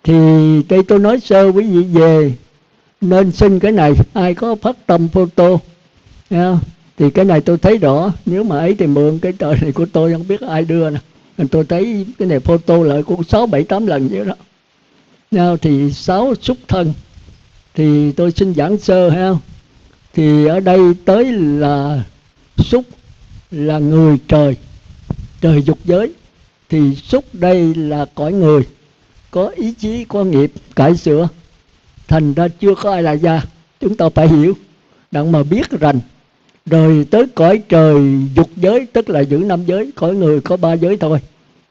Thì đây tôi nói sơ quý vị về nên xin cái này. Ai có phát tâm photo nha, thì cái này tôi thấy rõ. Nếu mà ấy thì mượn cái tờ này của tôi, không biết ai đưa nè. Tôi thấy cái này photo lại cũng 6, 7, 8 lần vậy đó nha. Thì 6 xúc thân thì tôi xin giảng sơ ha. Thì ở đây tới là xúc là người trời, trời dục giới. Thì xúc đây là cõi người, có ý chí, có nghiệp, cải sửa. Thành ra chưa có ai là gia. Chúng ta phải hiểu đặng mà biết rành. Rồi tới cõi trời dục giới, tức là giữ 5 giới. Cõi người có 3 giới thôi,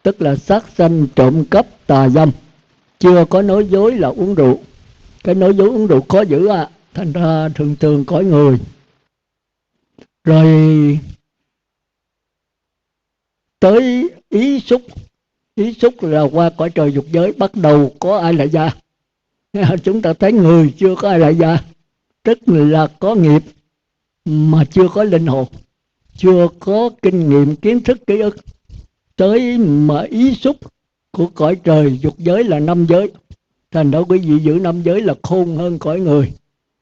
tức là sát sanh, trộm cắp, tà dâm. Chưa có nói dối là uống rượu. Cái nói dối uống rượu khó giữ à. Thành ra thường thường cõi người. Rồi tới ý xúc. Ý xúc là qua cõi trời dục giới, bắt đầu có ai lại gia. Chúng ta thấy người chưa có ai lại gia, tức là có nghiệp mà chưa có linh hồn, chưa có kinh nghiệm, kiến thức, ký ức. Tới mà ý xúc của cõi trời dục giới là 5 giới. Thành đó quý vị giữ 5 giới là khôn hơn cõi người.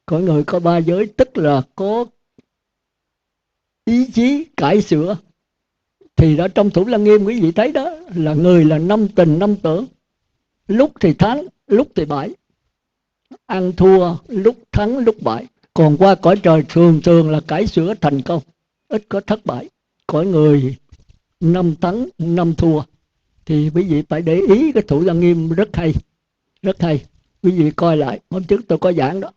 Cõi người có 3 giới, tức là có ý chí cải sửa. Thì đó trong Thủ Lăng Nghiêm quý vị thấy đó, là người là 5 tình 5 tưởng. Lúc thì thắng, lúc thì bại. Ăn thua, lúc thắng, lúc bại. Còn qua cõi trời thường thường là cải sửa thành công, ít có thất bại. Cõi người 5 thắng 5 thua. Thì quý vị phải để ý cái Thủ Lăng Nghiêm rất hay, rất hay. Quý vị coi lại, hôm trước tôi có giảng đó.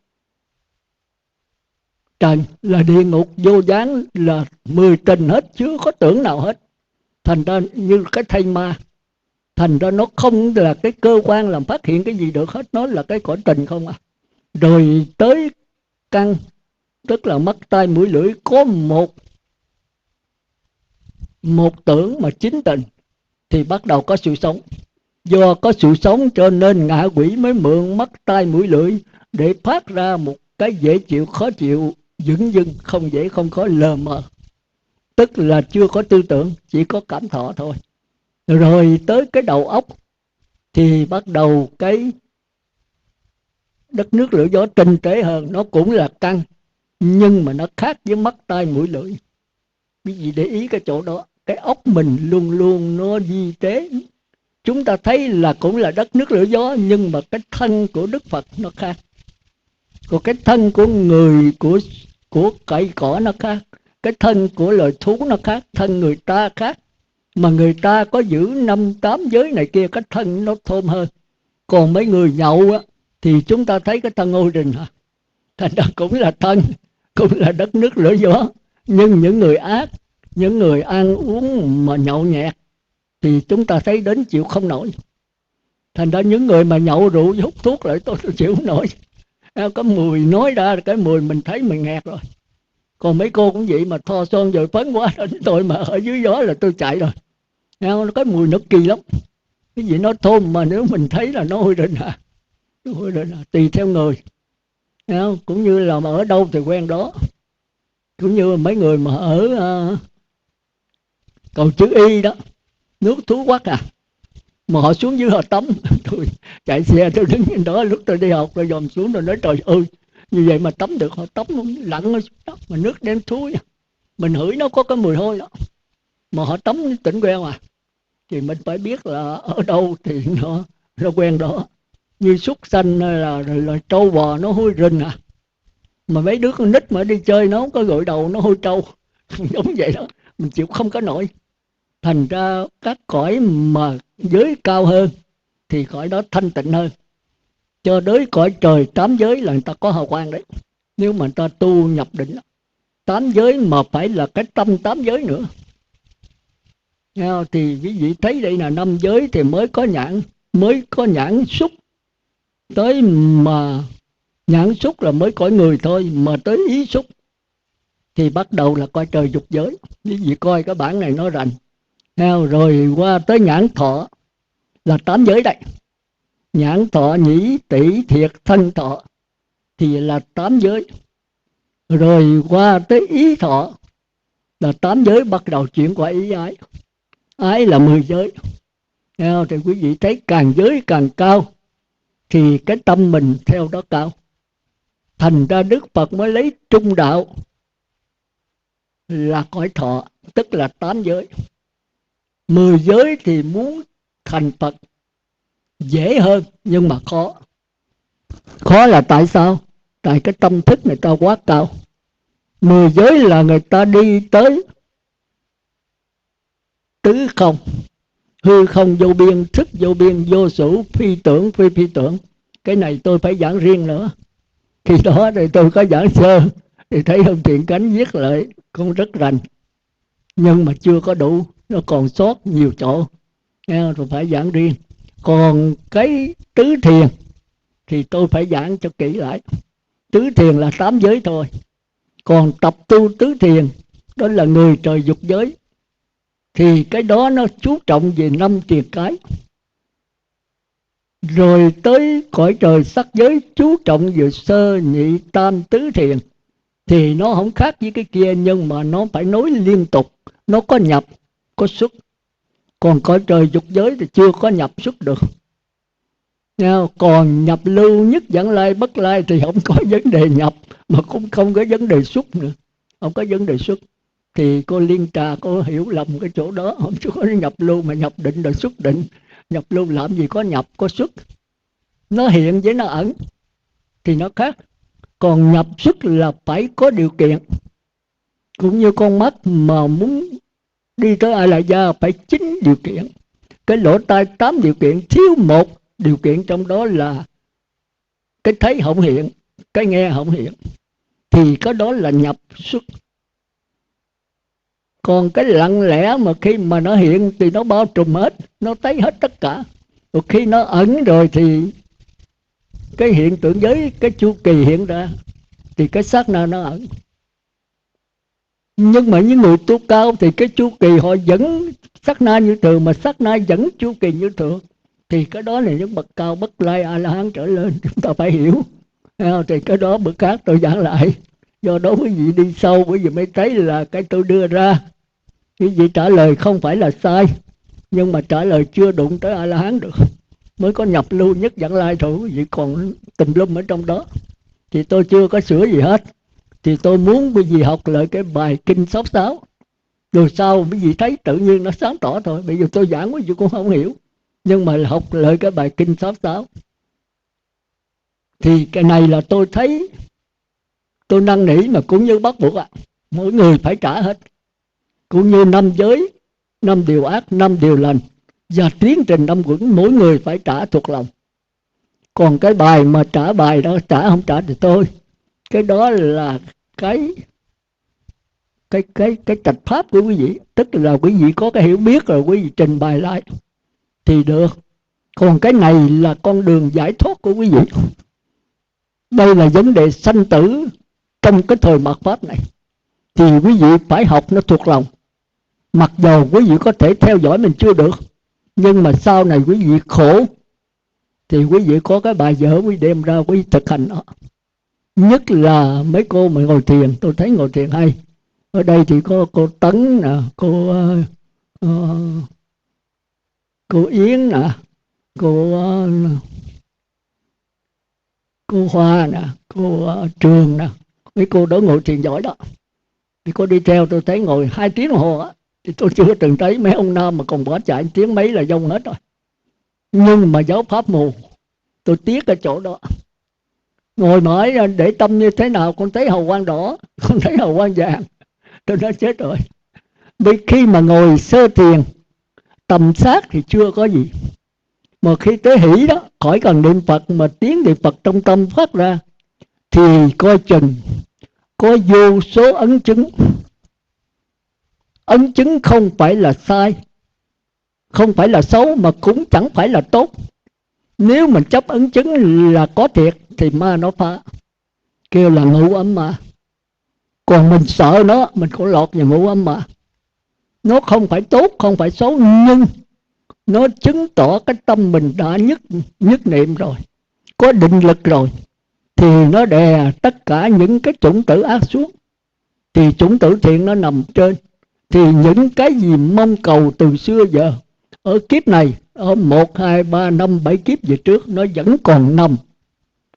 Trần là địa ngục, vô gián là 10 tình hết, chưa có tưởng nào hết. Thành ra như cái thây ma. Thành ra nó không là cái cơ quan làm phát hiện cái gì được hết, nó là cái cõi tình không à. Rồi tới căn, tức là mắt tai mũi lưỡi, có một tưởng mà 9 tình. Thì bắt đầu có sự sống. Do có sự sống cho nên ngạ quỷ mới mượn mắt tai mũi lưỡi để phát ra một cái dễ chịu, khó chịu, dửng dưng, không dễ không khó, lờ mờ. Tức là chưa có tư tưởng, chỉ có cảm thọ thôi. Rồi tới cái đầu óc thì bắt đầu cái đất nước lửa gió tinh tế hơn. Nó cũng là căn, nhưng mà nó khác với mắt tai mũi lưỡi. Quý vị để ý cái chỗ đó. Cái óc mình luôn luôn nó di tế. Chúng ta thấy là cũng là đất nước lửa gió, nhưng mà cái thân của Đức Phật nó khác. Còn cái thân của người, của cây cỏ nó khác. Cái thân của loài thú nó khác. Thân người ta khác. Mà người ta có giữ 5-8 giới này kia, cái thân nó thơm hơn. Còn mấy người nhậu á, thì chúng ta thấy cái thân ô rình hả. Thành ra cũng là thân, cũng là đất nước lửa gió. Nhưng những người ác, những người ăn uống mà nhậu nhẹt, thì chúng ta thấy đến chịu không nổi. Thành ra những người mà nhậu rượu hút thuốc lại tôi chịu không nổi. Có mùi nói ra cái mùi mình thấy mình nghẹt rồi. Còn mấy cô cũng vậy, mà thoa son rồi phấn quá đến tôi mà ở dưới gió là tôi chạy rồi. Cái mùi nó kỳ lắm. Cái gì nó thơm mà nếu mình thấy là nó hôi rình à. Hôi rình à, tùy theo người. Cũng như là mà ở đâu thì quen đó. Cũng như mấy người mà ở cầu chữ Y đó, nước Thú Quắc à, mà họ xuống dưới họ tắm. Tôi chạy xe tôi đứng trên đó, lúc tôi đi học tôi dòm xuống rồi nói trời ơi, như vậy mà tắm được. Họ tắm lặn ở xuống đó mà nước đen thúi, mình hửi nó có cái mùi hôi đó, mà họ tắm tỉnh quen à. Thì mình phải biết là ở đâu thì nó quen đó. Như súc sanh là trâu bò nó hôi rình à, mà mấy đứa con nít mà đi chơi nó không có gội đầu nó hôi trâu. Giống vậy đó, mình chịu không có nổi. Thành ra các cõi mà giới cao hơn thì cõi đó thanh tịnh hơn. Cho tới cõi trời 8 giới là người ta có hào quang đấy. Nếu mà người ta tu nhập định 8 giới mà phải là cái tâm 8 giới nữa. Thì quý vị thấy đây là 5 giới thì mới có nhãn xúc. Tới mà nhãn xúc là mới cõi người thôi, mà tới ý xúc thì bắt đầu là cõi trời dục giới. Quý vị coi cái bản này nó rành. Rồi qua tới nhãn thọ là 8 giới đây. Nhãn thọ, nhĩ, tỷ, thiệt, thân thọ thì là 8 giới. Rồi qua tới ý thọ là 8 giới, bắt đầu chuyển qua ý ái. Ái là 10 giới. Thì quý vị thấy càng giới càng cao thì cái tâm mình theo đó cao. Thành ra Đức Phật mới lấy trung đạo là cõi thọ, tức là 8 giới. 10 giới thì muốn thành Phật dễ hơn nhưng mà khó. Khó là tại sao? Tại cái tâm thức người ta quá cao. 10 giới là người ta đi tới tứ không, hư không vô biên, thức vô biên, vô数, phi tưởng, phi phi tưởng. Cái này tôi phải giảng riêng nữa. Khi đó thì tôi có giảng sơ, thì thấy ông Thiện Cánh viết lại cũng rất rành. Nhưng mà chưa có đủ, nó còn sót nhiều chỗ, rồi phải giảng riêng. Còn cái tứ thiền thì tôi phải giảng cho kỹ lại. Tứ thiền là 8 giới thôi. Còn tập tu tứ thiền, đó là người trời dục giới, thì cái đó nó chú trọng về 5 triền cái. Rồi tới cõi trời sắc giới chú trọng về sơ nhị tam tứ thiền, thì nó không khác với cái kia, nhưng mà nó phải nối liên tục, nó có nhập có xuất. Còn cõi trời dục giới thì chưa có nhập xuất được. Còn nhập lưu, nhất dẫn lai bất lai thì không có vấn đề nhập, mà cũng không có vấn đề xuất nữa, không có vấn đề xuất. Thì cô Liên Trà cô hiểu lầm cái chỗ đó, không có nhập lưu mà nhập định rồi xuất định. Nhập lưu làm gì có nhập có xuất, nó hiện với nó ẩn thì nó khác. Còn nhập xuất là phải có điều kiện. Cũng như con mắt mà muốn đi tới A La Gia phải 9 điều kiện. Cái lỗ tai 8 điều kiện, thiếu một điều kiện trong đó là cái thấy không hiện, cái nghe không hiện, thì cái đó là nhập xuất. Còn cái lặng lẽ mà khi mà nó hiện thì nó bao trùm hết, nó thấy hết tất cả. Rồi khi nó ẩn rồi thì cái hiện tượng giới, cái chu kỳ hiện ra, thì cái sát na nó ẩn. Nhưng mà những người tu cao thì cái chu kỳ họ vẫn sát na như thường, mà sát na vẫn chu kỳ như thường, thì cái đó là những bậc cao bất lai A La Hán trở lên, chúng ta phải hiểu. Thì cái đó bữa khác tôi giảng lại. Do đó quý vị đi sâu, quý vị mới thấy là cái tôi đưa ra, quý vị trả lời không phải là sai, nhưng mà trả lời chưa đụng tới A La Hán được. Mới có nhập lưu nhất dẫn lai thôi, quý vị còn tùm lum ở trong đó. Thì tôi chưa có sửa gì hết. Thì tôi muốn quý vị học lại cái bài kinh 66. Rồi sau quý vị thấy tự nhiên nó sáng tỏ thôi. Bây giờ tôi giảng quý vị cũng không hiểu, nhưng mà học lại cái bài kinh 66. Thì cái này là tôi thấy, tôi năn nỉ mà cũng như bắt buộc mỗi người phải trả hết. Cũng như 5 giới, 5 điều ác, 5 điều lành, và tiến trình 5 quẩn, mỗi người phải trả thuộc lòng. Còn cái bài mà trả bài đó, trả không trả thì tôi, cái đó là cái trạch pháp của quý vị. Tức là quý vị có cái hiểu biết rồi quý vị trình bày lại thì được. Còn cái này là con đường giải thoát của quý vị. Đây là vấn đề sanh tử trong cái thời mạt pháp này, thì quý vị phải học nó thuộc lòng. Mặc dầu quý vị có thể theo dõi mình chưa được, nhưng mà sau này quý vị khổ thì quý vị có cái bài vở quý đem ra quý thực hành đó. Nhất là mấy cô mà ngồi thiền, tôi thấy ngồi thiền hay. Ở đây thì có cô Tấn nè, cô Yến nè, cô Hoa nè, cô Trường nè, mấy cô đó ngồi thiền giỏi đó. Thì cô đi theo tôi thấy ngồi 2 tiếng đồng hồ á, thì tôi chưa từng thấy mấy ông nam mà còn bỏ chạy tiếng mấy là dông hết rồi. Nhưng mà giáo pháp mù, tôi tiếc ở chỗ đó. Ngồi mãi để tâm như thế nào, con thấy hào quang đỏ, con thấy hào quang vàng, tôi nói chết rồi. Vì khi mà ngồi sơ thiền, tầm sát thì chưa có gì, mà khi tới hỷ đó, khỏi cần niệm Phật mà tiếng niệm Phật trong tâm phát ra, thì coi chừng có vô số ấn chứng. Ấn chứng không phải là sai, không phải là xấu, mà cũng chẳng phải là tốt. Nếu mình chấp ấn chứng là có thiệt thì ma nó phá, kêu là ngũ ấm ma. Còn mình sợ nó, mình cũng lọt vào ngũ ấm ma. Nó không phải tốt, không phải xấu, nhưng nó chứng tỏ cái tâm mình đã nhất niệm rồi, có định lực rồi, thì nó đè tất cả những cái chủng tử ác xuống, thì chủng tử thiện nó nằm trên. Thì những cái gì mong cầu từ xưa giờ ở kiếp này, ở 1, 2, 3, 5, 7 kiếp về trước nó vẫn còn nằm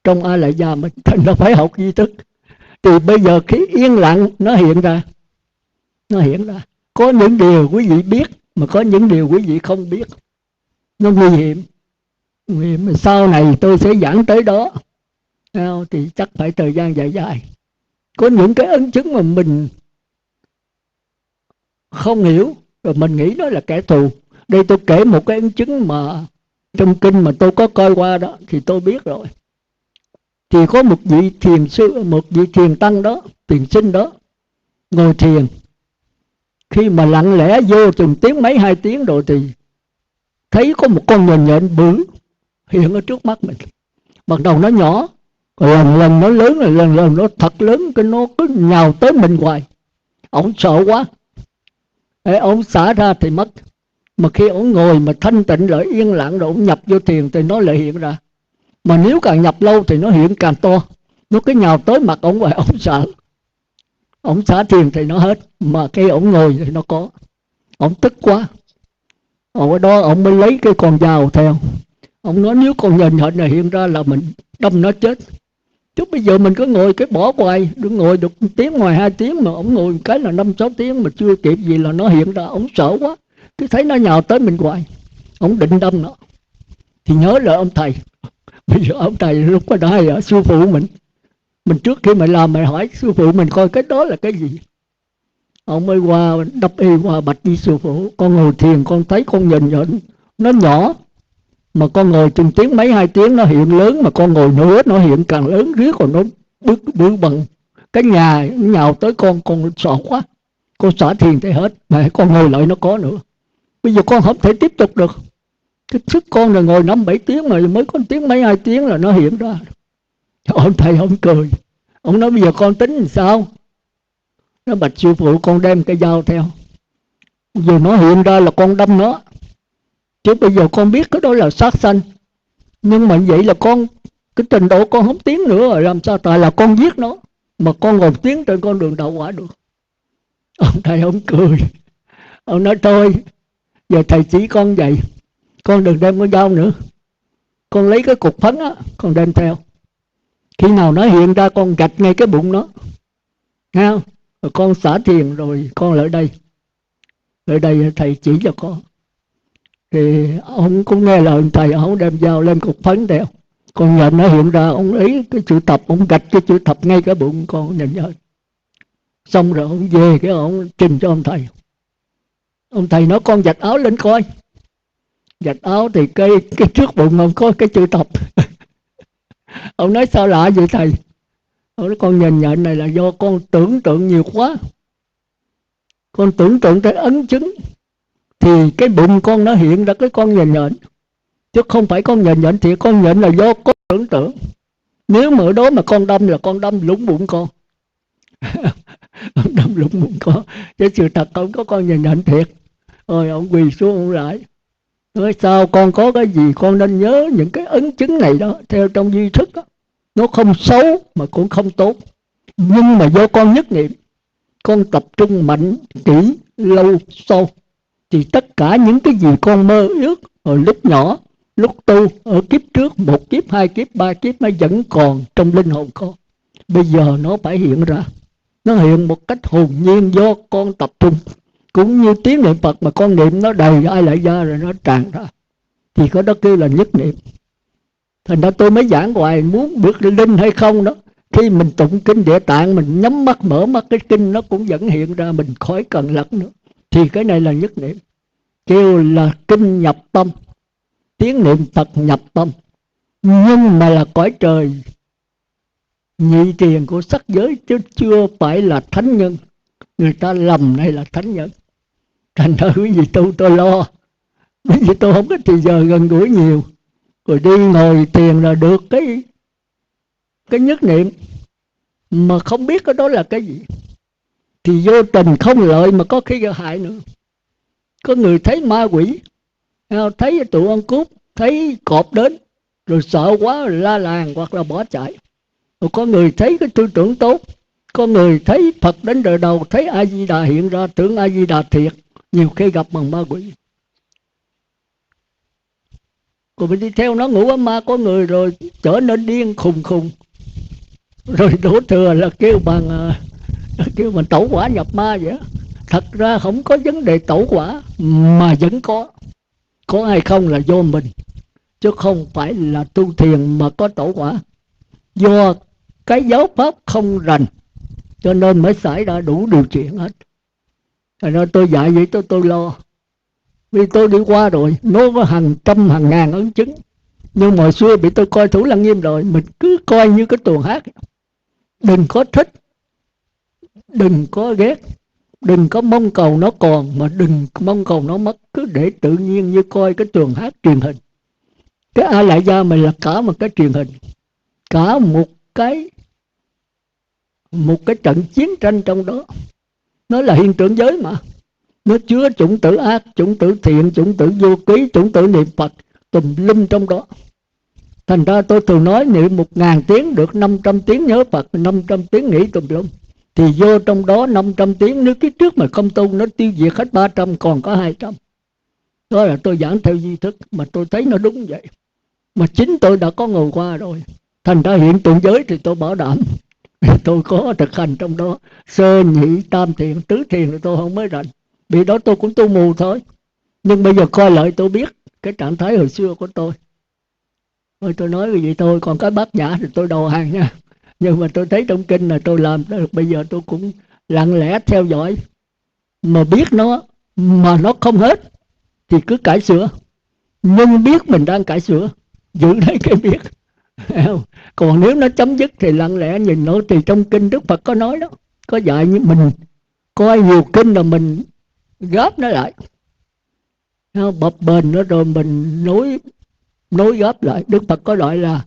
trong A Lại Gia mình, thành nó phải học duy thức. Thì bây giờ khi yên lặng nó hiện ra. Nó hiện ra. Có những điều quý vị biết, mà có những điều quý vị không biết. Nó nguy hiểm. Nguy hiểm. Sau này tôi sẽ giảng tới đó. Thì chắc phải thời gian dài dài. Có những cái ấn chứng mà mình không hiểu, rồi mình nghĩ đó là kẻ thù. Đây tôi kể một cái ấn chứng mà trong kinh mà tôi có coi qua đó, thì tôi biết rồi. Thì có một vị thiền sư, một vị thiền tăng đó, thiền sinh đó, ngồi thiền. Khi mà lặng lẽ vô chừng tiếng mấy 2 tiếng rồi thì thấy có một con nhện nhện bự hiện ở trước mắt mình. Bắt đầu nó nhỏ, rồi lần lần nó lớn, rồi lần lần nó thật lớn, cái nó cứ nhào tới mình hoài. Ông sợ quá. Ông xả ra thì mất. Mà khi ông ngồi mà thanh tịnh lại yên lặng rồi ông nhập vô thiền thì nó lại hiện ra. Mà nếu càng nhập lâu thì nó hiện càng to. Nó cứ nhào tới mặt ông hoài, ông sợ. Ông xả thiền thì nó hết. Mà khi ông ngồi thì nó có. Ông tức quá. Ở đó ông mới lấy cái con dao theo. Ông nói nếu con nhện nhện này hiện ra là mình đâm nó chết. Chứ bây giờ mình cứ ngồi cái bỏ hoài, đừng ngồi được tiếng ngoài 2 tiếng, mà ông ngồi cái là 5, 6 tiếng mà chưa kịp gì là nó hiện ra. Ông sợ quá, cứ thấy nó nhào tới mình hoài. Ông định đâm nó. Thì nhớ là ông thầy. Bây giờ ông thầy lúc có đây ở sư phụ mình trước khi mày làm mày hỏi sư phụ mình coi cái đó là cái gì. Ông mới qua đắp y qua bạch với sư phụ. Con ngồi thiền con thấy con nhìn nó nhỏ, mà con ngồi chừng tiếng mấy 2 tiếng nó hiện lớn, mà con ngồi nữa nó hiện càng lớn riết, còn nó bự bằng cái nhà, nó nhào tới con sợ quá. Con xả thiền thì hết, mà con ngồi lại nó có nữa. Bây giờ con không thể tiếp tục được. Cái sức con là ngồi 5, 7 tiếng mà mới có tiếng mấy 2 tiếng là nó hiện ra. Ông thầy ông cười. Ông nói bây giờ con tính làm sao? Nó bạch sư phụ con đem cái dao theo. Giờ nó hiện ra là con đâm nó. Chứ bây giờ con biết cái đó là sát sanh. Nhưng mà vậy là con, cái trình độ con không tiến nữa rồi, làm sao? Tại là con giết nó, mà con còn tiến trên con đường đạo quả được. Ông thầy ông cười. Ông nói thôi, giờ thầy chỉ con vậy, con đừng đem con dao nữa. Con lấy cái cục phấn á, con đem theo. Khi nào nó hiện ra con gạch ngay cái bụng nó. Nghe không? Rồi con xả thiền rồi con lại đây. Lại đây thầy chỉ cho con. Thì ông cũng nghe lời thầy, ông đem dao lên cục phấn theo. Con nhện nó hiện ra, ông lấy cái chữ thập, ông gạch cái chữ thập ngay cái bụng con nhện nhện. Xong rồi ông về cái ông trình cho ông thầy. Ông thầy nói con vạch áo lên coi. Vạch áo thì cái trước bụng ông có cái chữ thập. Ông nói sao lạ vậy thầy? Ông nói con nhện nhện này là do con tưởng tượng nhiều quá. Con tưởng tượng tới ấn chứng, thì cái bụng con nó hiện ra cái con nhện nhện. Chứ không phải con nhện nhện, thì con nhện là do con tưởng tượng. Nếu mà ở đó mà con đâm là con đâm lũng bụng con. Ông đâm lũng bụng con. Chứ sự thật không có con nhện nhện thiệt. Rồi ông quỳ xuống ông lại. Nói sao con có cái gì con nên nhớ những cái ấn chứng này đó. Theo trong duy thức đó, nó không xấu mà cũng không tốt. Nhưng mà do con nhất niệm, con tập trung mạnh, kỹ, lâu, sâu, thì tất cả những cái gì con mơ ước hồi lúc nhỏ, lúc tu, ở kiếp trước, 1 kiếp, 2 kiếp, 3 kiếp, nó vẫn còn trong linh hồn con. Bây giờ nó phải hiện ra. Nó hiện một cách hồn nhiên do con tập trung. Cũng như tiếng niệm Phật mà con niệm nó đầy Ai Lại Gia rồi nó tràn ra. Thì có đó kêu là nhất niệm. Thành ra tôi mới giảng hoài, muốn bước linh hay không đó. Khi mình tụng kinh Địa Tạng, mình nhắm mắt mở mắt, cái kinh nó cũng vẫn hiện ra, mình khỏi cần lật nữa. Thì cái này là nhất niệm. Kêu là kinh nhập tâm, tiếng niệm Phật nhập tâm. Nhưng mà là cõi trời nhị tiền của sắc giới, chứ chưa phải là thánh nhân. Người ta lầm này là thánh nhân. Thành ra quý vị tu tôi lo. Bởi vì tôi không có thời giờ gần gũi nhiều. Rồi đi ngồi thiền là được cái nhất niệm, mà không biết cái đó là cái gì. Thì vô tình không lợi mà có khi hại nữa. Có người thấy ma quỷ, thấy tụi ăn cướp, thấy cọp đến, rồi sợ quá rồi la làng hoặc là bỏ chạy. Rồi có người thấy cái tư tưởng tốt, có người thấy Phật đến đời đầu, thấy A Di Đà hiện ra, tưởng A Di Đà thiệt, nhiều khi gặp bằng ma quỷ. Rồi mình đi theo nó ngủ ấm ma có người rồi trở nên điên khùng khùng. Rồi đổ thừa là kêu bằng tẩu quả nhập ma vậy. Thật ra không có vấn đề tẩu quả, mà vẫn có hay không là do mình, chứ không phải là tu thiền mà có tẩu quả. Do cái giáo pháp không rành cho nên mới xảy ra đủ điều chuyện hết. Thành ra tôi dạy vậy tôi lo, vì tôi đi qua rồi, nó có hàng trăm hàng ngàn ấn chứng. Nhưng hồi xưa bị tôi coi Thủ Lăng Nghiêm rồi, mình cứ coi như cái tuồng hát. Đừng có thích, đừng có ghét, đừng có mong cầu nó còn, mà đừng mong cầu nó mất. Cứ để tự nhiên như coi cái tuồng hát truyền hình. Cái A Lại Gia mình là cả một cái truyền hình, cả một cái trận chiến tranh trong đó. Nó là hiện tượng giới mà. Nó chứa chủng tử ác, chủng tử thiện, chủng tử vô ký, chủng tử niệm Phật tùm lum trong đó. Thành ra tôi thường nói niệm 1000 tiếng được 500 tiếng nhớ Phật, 500 tiếng nghĩ tùm lum. Thì vô trong đó 500 tiếng, nếu cái trước mà không tu nó tiêu diệt hết 300, còn có 200. Đó là tôi giảng theo duy thức, mà tôi thấy nó đúng vậy. Mà chính tôi đã có ngồi qua rồi. Thành ra hiện tượng giới thì tôi bảo đảm tôi có thực hành trong đó. Sơ nhị tam thiền tứ thiền thì tôi không mới rành, vì đó tôi cũng tu mù thôi. Nhưng bây giờ coi lại tôi biết cái trạng thái hồi xưa của tôi. Thôi tôi nói cái gì thôi, còn cái Bát Nhã thì tôi đầu hàng nha. Nhưng mà tôi thấy trong kinh là tôi làm được. Bây giờ tôi cũng lặng lẽ theo dõi, mà biết nó mà nó không hết thì cứ cải sửa. Nhưng biết mình đang cải sửa, giữ lấy cái biết. Còn nếu nó chấm dứt thì lặng lẽ nhìn nó. Thì trong kinh Đức Phật có nói đó, có dạy như mình coi nhiều kinh là mình gáp nó lại, bập bềnh nó rồi mình nối gáp lại. Đức Phật có gọi là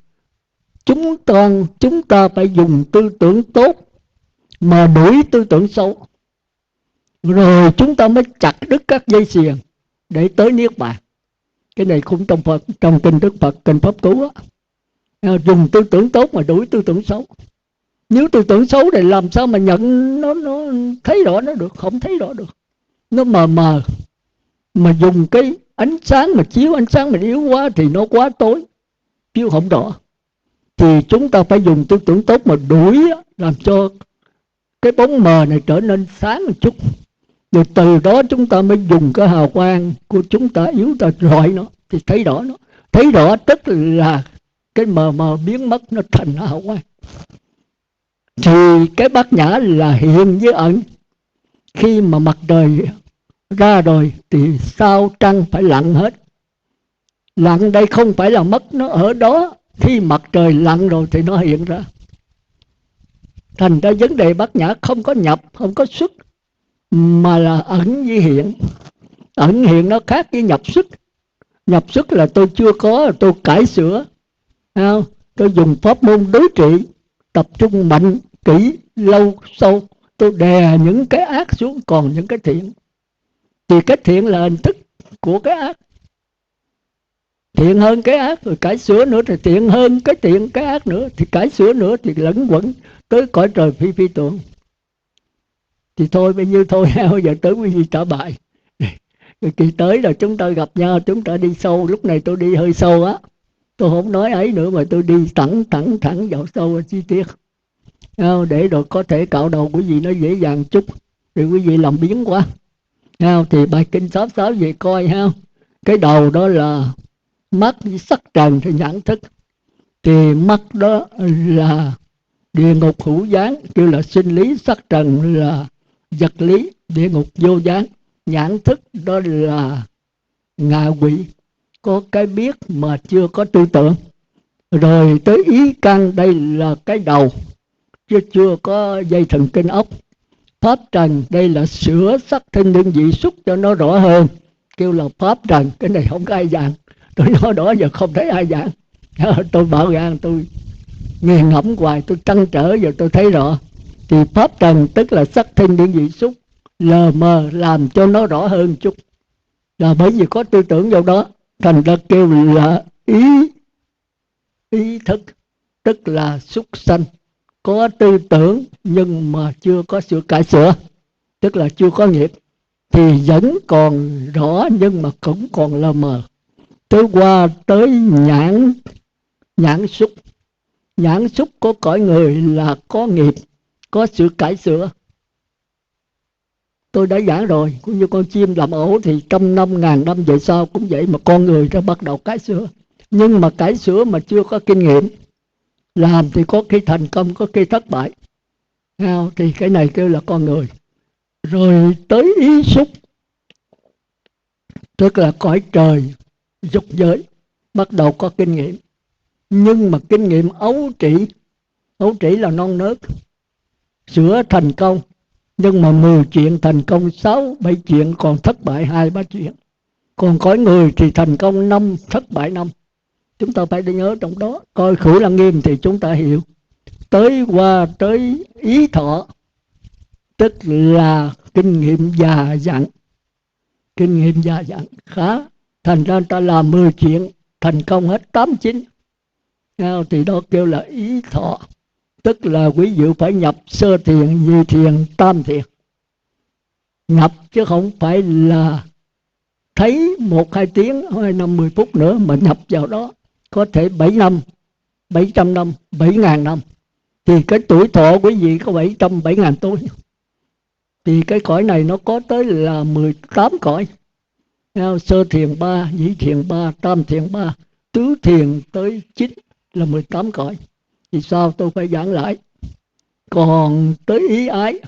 chúng ta phải dùng tư tưởng tốt mà đuổi tư tưởng xấu, rồi chúng ta mới chặt đứt các dây xiềng để tới niết bàn. Cái này cũng trong kinh Đức Phật, kinh Pháp Cú á. Dùng tư tưởng tốt mà đuổi tư tưởng xấu. Nếu tư tưởng xấu thì làm sao mà nhận nó thấy rõ nó được? Không thấy rõ được, nó mờ mờ. Mà dùng cái ánh sáng mà chiếu, ánh sáng mà yếu quá thì nó quá tối, chiếu không rõ. Thì chúng ta phải dùng tư tưởng tốt mà đuổi, làm cho cái bóng mờ này trở nên sáng một chút. Rồi từ đó chúng ta mới dùng cái hào quang của chúng ta yếu, ta rọi nó thì thấy rõ nó. Thấy rõ tức là cái mờ mờ biến mất, nó thành hào quang. Thì cái Bát Nhã là hiện với ẩn. Khi mà mặt trời ra rồi thì sao trăng phải lặn hết. Lặn đây không phải là mất, nó ở đó. Khi mặt trời lặn rồi thì nó hiện ra. Thành ra vấn đề Bát Nhã không có nhập, không có xuất, mà là ẩn với hiện. Ẩn hiện nó khác với nhập xuất. Nhập xuất là tôi chưa có, tôi cải sửa. Tôi dùng pháp môn đối trị, tập trung mạnh, kỹ, lâu, sâu. Tôi đè những cái ác xuống, còn những cái thiện. Thì cái thiện là hình thức của cái ác. Thiện hơn cái ác, rồi cải sửa nữa thì thiện hơn cái ác nữa. Thì cải sửa nữa thì lẫn quẩn tới cõi trời phi phi tưởng. Thì thôi bây nhiêu thôi, giờ tới quý vị trả bài. Kỳ tới là chúng ta gặp nhau, chúng ta đi sâu. Lúc này tôi đi hơi sâu á, tôi không nói ấy nữa mà tôi đi thẳng vào sâu chi tiết, để rồi có thể cạo đầu quý vị nó dễ dàng chút. Thì quý vị làm biến quá. Thì bài kinh sáp về coi ha. Cái đầu đó là mắt với sắc trần thì nhãn thức. Thì mắt đó là địa ngục hữu gián, kêu là sinh lý. Sắc trần là vật lý, địa ngục vô gián. Nhãn thức đó là ngạ quỷ, có cái biết mà chưa có tư tưởng. Rồi tới ý căn, đây là cái đầu, chứ chưa có dây thần kinh ốc. Pháp trần, đây là sửa sắc thân đơn vị xúc cho nó rõ hơn, kêu là pháp trần. Cái này không có ai giảng, tôi nói đó giờ không thấy ai giảng. Tôi bảo gan, tôi nghiền ngẫm hoài, tôi trăn trở giờ tôi thấy rõ. Thì pháp trần tức là sắc thân đơn vị xúc, lờ mờ làm cho nó rõ hơn chút. Là bởi vì có tư tưởng vào đó, thành ra kêu là ý thức, tức là xúc sanh. Có tư tưởng nhưng mà chưa có sự cải sửa, tức là chưa có nghiệp, thì vẫn còn rõ nhưng mà cũng còn lờ mờ. tới qua tới nhãn xúc. Nhãn xúc của cõi người là có nghiệp, có sự cải sửa. Tôi đã giảng rồi, cũng như con chim làm ổ thì trăm năm ngàn năm về sau cũng vậy, mà con người đã bắt đầu cải sửa. Nhưng mà cải sửa mà chưa có kinh nghiệm, làm thì có khi thành công, có khi thất bại. Thì cái này kêu là con người. Rồi tới ý xúc, tức là cõi trời, dục giới, bắt đầu có kinh nghiệm. Nhưng mà kinh nghiệm ấu trĩ là non nớt, sửa thành công. Nhưng mà 10 chuyện thành công 6-7 chuyện, còn thất bại 2-3 chuyện. Còn cõi người thì thành công 5, thất bại 5. Chúng ta phải nhớ trong đó. Coi Khử Lăng Nghiêm thì chúng ta hiểu. Tới qua tới ý thọ, tức là kinh nghiệm già dặn. Kinh nghiệm già dặn khá. Thành ra ta làm 10 chuyện thành công hết 8-9. Thì đó kêu là ý thọ. Tức là quý vị phải nhập sơ thiền, nhị thiền, tam thiền. Nhập chứ không phải là thấy 1-2 tiếng, 2 năm 10 phút nữa mà nhập vào đó. Có thể 7 năm, 700 năm, 7.000 năm. Thì cái tuổi thọ quý vị có 700-7.000 tuổi. Thì cái cõi này nó có tới là 18 cõi. Sơ thiền 3, nhị thiền 3, tam thiền 3, tứ thiền tới 9 là 18 cõi. Thì sao tôi phải giảng lại. Còn tới ý ái.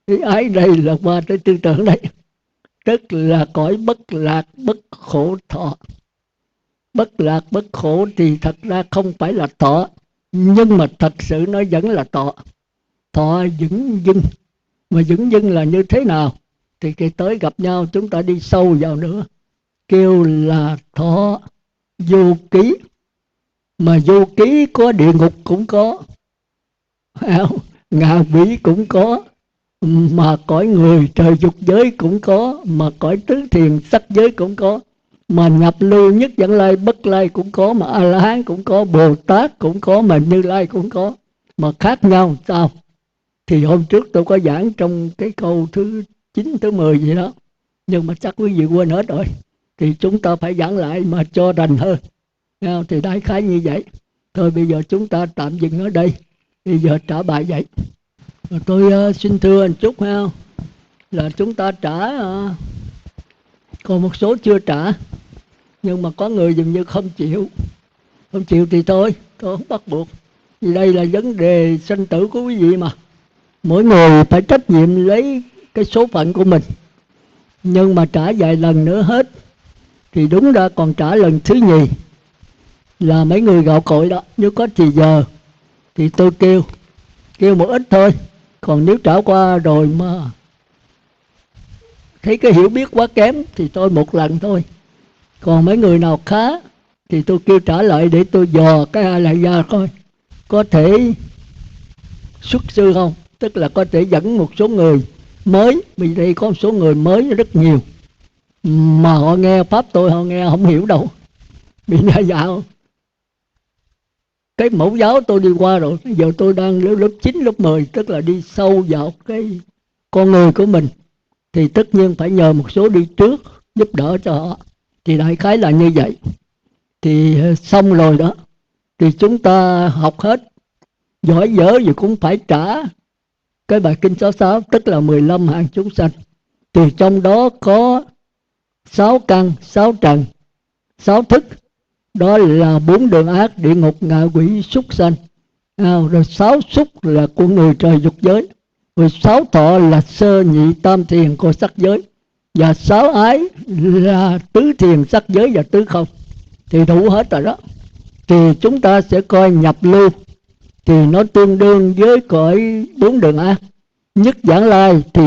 Ý ái đây là qua tới tư tưởng đây. Tức là cõi bất lạc bất khổ thọ. Bất lạc bất khổ thì thật ra không phải là thọ, nhưng mà thật sự nó vẫn là thọ. Thọ vững dưng. Mà vững dưng là như thế nào? Thì khi tới gặp nhau chúng ta đi sâu vào nữa. Kêu là thọ vô ký. Mà vô ký có địa ngục cũng có, ngạ quỷ cũng có, mà cõi người trời dục giới cũng có, mà cõi tứ thiền sắc giới cũng có, mà nhập lưu nhất dẫn lai bất lai cũng có, mà A La Hán cũng có, Bồ Tát cũng có, mà Như Lai cũng có. Mà khác nhau sao? Thì hôm trước tôi có giảng trong cái câu thứ 9, thứ 10 gì đó, nhưng mà chắc quý vị quên hết rồi. Thì chúng ta phải giảng lại mà cho rành hơn. Thì đại khái như vậy. Thôi bây giờ chúng ta tạm dừng ở đây. Bây giờ trả bài vậy. Tôi xin thưa anh chút là chúng ta trả, còn một số chưa trả. Nhưng mà có người dường như không chịu. Không chịu thì thôi, tôi không bắt buộc. Vì đây là vấn đề sanh tử của quý vị mà. Mỗi người phải trách nhiệm lấy cái số phận của mình. Nhưng mà trả vài lần nữa hết. Thì đúng ra còn trả lần thứ nhì là mấy người gạo cội đó. Nếu có thì giờ thì tôi kêu một ít thôi. Còn nếu trả qua rồi mà thấy cái hiểu biết quá kém thì tôi một lần thôi. Còn mấy người nào khá thì tôi kêu trả lại để tôi dò cái ai lại ra coi có thể xuất sư không. Tức là có thể dẫn một số người mới. Vì đây có một số người mới rất nhiều, mà họ nghe pháp tôi họ nghe không hiểu đâu. Bị đa dạng. Cái mẫu giáo tôi đi qua rồi. Bây giờ tôi đang lớp 9, lớp 10. Tức là đi sâu vào cái con người của mình. Thì tất nhiên phải nhờ một số đi trước giúp đỡ cho họ. Thì đại khái là như vậy. Thì xong rồi đó. Thì chúng ta học hết. Giỏi dở gì cũng phải trả cái bài kinh 66. Tức là 15 hạng chúng sanh. Thì trong đó có 6 căn, 6 trần, 6 thức. Đó là 4 đường ác, địa ngục, ngạ quỷ, súc sanh. Rồi 6 xúc là của người trời dục giới. Rồi 6 thọ là sơ nhị tam thiền của sắc giới. Và 6 ái là tứ thiền sắc giới và tứ không. Thì đủ hết rồi đó. Thì chúng ta sẽ coi nhập lưu. Thì nó tương đương với cõi 4 đường ác. Nhất giảng lai thì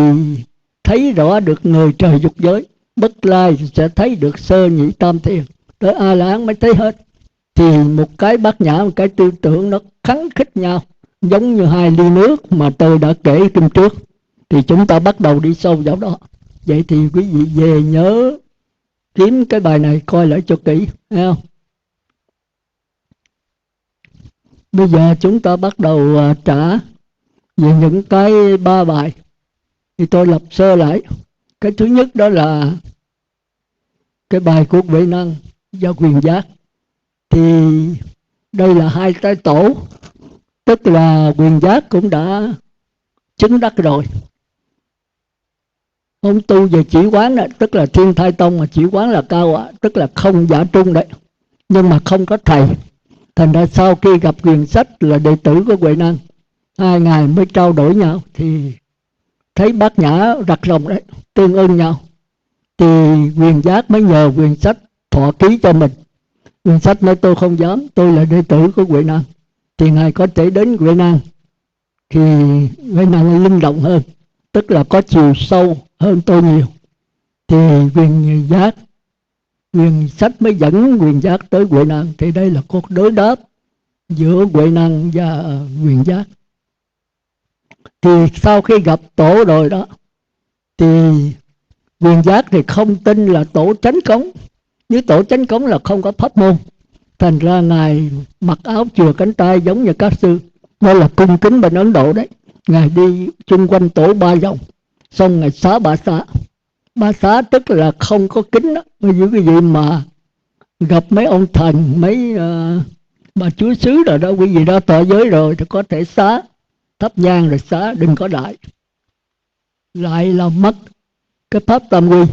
thấy rõ được người trời dục giới. Bất lai thì sẽ thấy được sơ nhị tam thiền. Tới A La Hán mới thấy hết. Thì một cái bát nhã, một cái tư tưởng nó khắng khích nhau, giống như 2 ly nước mà tôi đã kể kinh trước. Thì chúng ta bắt đầu đi sâu vào đó. Vậy thì quý vị về nhớ kiếm cái bài này coi lại cho kỹ, thấy không? Bây giờ chúng ta bắt đầu trả về những cái 3 bài. Thì tôi lập sơ lại. Cái thứ nhất đó là cái bài của Huệ Năng. và Quyền Giác. Thì đây là hai cái tổ, tức là Quyền Giác cũng đã chứng đắc rồi. Ông tu về chỉ quán đó, tức là Thiên Thai Tông mà chỉ quán là cao ạ, tức là không giả trung đấy, nhưng mà không có thầy. Thành ra sau khi gặp Quyền Sách là đệ tử của Huệ Năng, hai ngài mới trao đổi nhau, thì thấy Bát Nhã rặt rồng đấy, tương ưng nhau. Thì Quyền Giác mới nhờ Quyền Sách thọ ký cho mình. Quyền Sách nói tôi không dám, tôi là đệ tử của Huệ Năng. Thì ngài có thể đến Huệ Năng, thì Huệ Năng linh động hơn, tức là có chiều sâu hơn tôi nhiều. Thì Quyền Sách mới dẫn Quyền Giác tới Huệ Năng. Thì đây là cuộc đối đáp giữa Huệ Năng và Quyền Giác. Thì sau khi gặp tổ rồi đó, thì Quyền Giác thì không tin là tổ chánh cống. Với tổ chánh cống là không có pháp môn. Thành ra ngài mặc áo chùa cánh tay giống như các sư, đó là cung kính bên Ấn Độ đấy. Ngài đi chung quanh tổ 3 vòng, xong ngài xá bà xá. Bà xá tức là không có kính đó. Bởi vì cái gì mà gặp mấy ông thần, mấy bà chúa xứ rồi đó, quý vị đó tỏ giới rồi thì có thể xá, thắp nhang rồi xá, đừng có đại. Lại là mất cái pháp tam quy,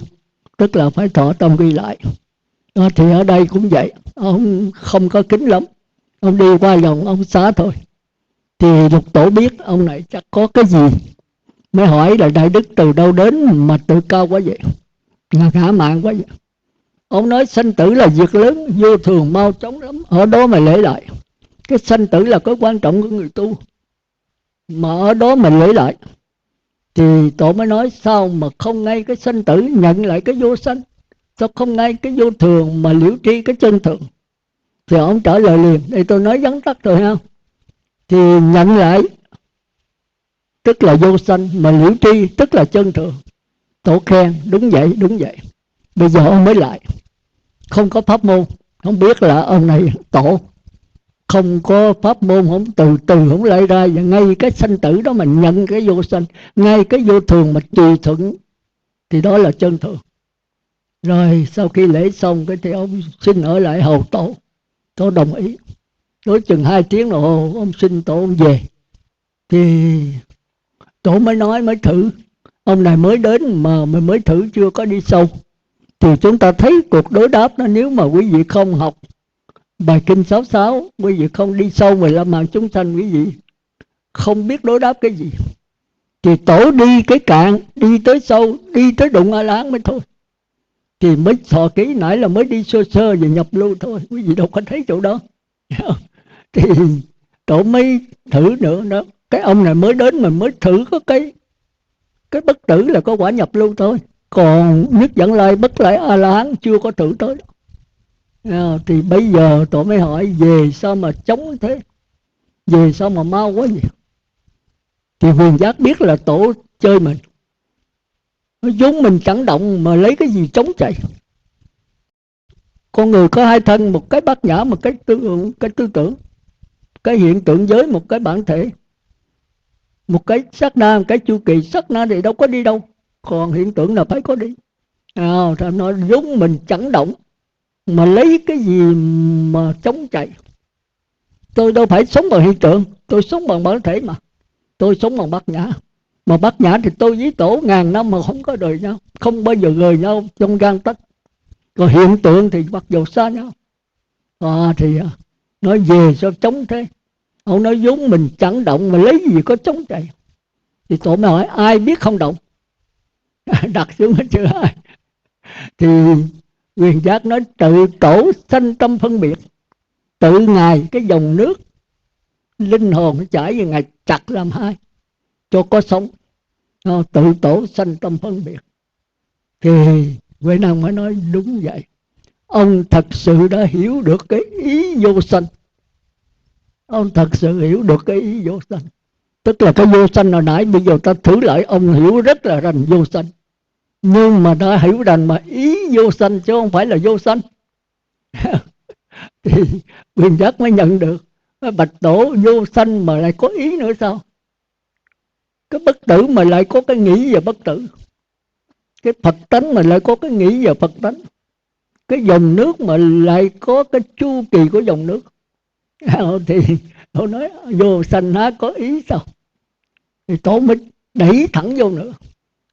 tức là phải thọ tam quy lại. Đó, thì ở đây cũng vậy, ông không có kính lắm, ông đi qua vòng ông xá thôi. Thì lục tổ biết ông này chắc có cái gì, mới hỏi là đại đức từ đâu đến mà tự cao quá vậy, ngã mạn quá vậy. Ông nói sanh tử là việc lớn, vô thường mau chóng lắm, ở đó mà lễ lại. Cái sanh tử là cái quan trọng của người tu, mà ở đó mình lễ lại. Thì tổ mới nói sao mà không ngay cái sanh tử nhận lại cái vô sanh, sao không ngay cái vô thường mà liễu tri cái chân thường. Thì ông trả lời liền, đây tôi nói vắn tắt rồi ha. Thì nhận lại tức là vô sanh, mà liễu tri tức là chân thường. Tổ khen đúng vậy, đúng vậy. Bây giờ ông mới lại, không có pháp môn. Không biết là ông này tổ không có pháp môn, không từ từ không lấy ra, và ngay cái sanh tử đó mình nhận cái vô sanh, ngay cái vô thường mà tùy thuận, thì đó là chân thường. Rồi sau khi lễ xong cái thì ông xin ở lại hầu tổ. Tổ đồng ý. Đối chừng 2 tiếng đồng hồ ông xin tổ ông về. Thì tổ mới nói, mới thử, ông này mới đến mà mình mới thử chưa có đi sâu. Thì chúng ta thấy cuộc đối đáp đó, nếu mà quý vị không học bài kinh 66, quý vị không đi sâu 15 mạng chúng sanh, quý vị không biết đối đáp cái gì. Thì tổ đi cái cạn, đi tới sâu, đi tới đụng A Lán mới thôi. Thì mới thọ ký, nãy là mới đi sơ sơ về nhập lưu thôi, quý vị đâu có thấy chỗ đó. Thì tổ mới thử nữa đó. Cái ông này mới đến mà mới thử có cái bất tử là có quả nhập lưu thôi. Còn nhất dẫn lai bất lại A La Hán chưa có thử tới. Thì bây giờ tổ mới hỏi về sao mà chống thế, về sao mà mau quá vậy. Thì Huyền Giác biết là tổ chơi mình, nó vốn mình chẳng động mà lấy cái gì chống chạy. Con người có hai thân, một cái bát nhã, một cái tư tưởng, cái hiện tượng giới, một cái bản thể, một cái sát na, một cái chu kỳ. Sát na thì đâu có đi đâu, còn hiện tượng là phải có đi. Thì nó vốn mình chẳng động mà lấy cái gì mà chống chạy. Tôi đâu phải sống bằng hiện tượng, tôi sống bằng bản thể mà. Tôi sống bằng bát nhã. Mà bát nhã thì tôi với tổ ngàn năm mà không có đời nhau, không bao giờ rời nhau trong gan tấc. Còn hiện tượng thì mặc dù xa nhau. Thì nói về sao chống thế. Ông nói vốn mình chẳng động mà lấy gì có chống chạy. Thì tổ mới hỏi ai biết không động. Đặt xuống hết chưa ai. Thì Huyền Giác nói tự tổ sanh tâm phân biệt, tự ngài cái dòng nước linh hồn nó chảy về ngài chặt làm hai cho có sống. Tự tổ sanh tâm phân biệt. Thì Huệ Năng mới nói đúng vậy, ông thật sự đã hiểu được cái ý vô sanh. Ông thật sự hiểu được cái ý vô sanh, tức là cái vô sanh hồi nãy bây giờ ta thử lại, ông hiểu rất là rành vô sanh. Nhưng mà đã hiểu rành mà ý vô sanh chứ không phải là vô sanh. Thì Huyền Giác mới nhận được, bạch tổ vô sanh mà lại có ý nữa sao? Cái bất tử mà lại có cái nghĩ về bất tử, cái Phật tánh mà lại có cái nghĩ về Phật tánh. cái dòng nước mà lại có cái chu kỳ của dòng nước. Thì tôi nói vô sanh há có ý sao, thì tôi mới đẩy thẳng vô nữa.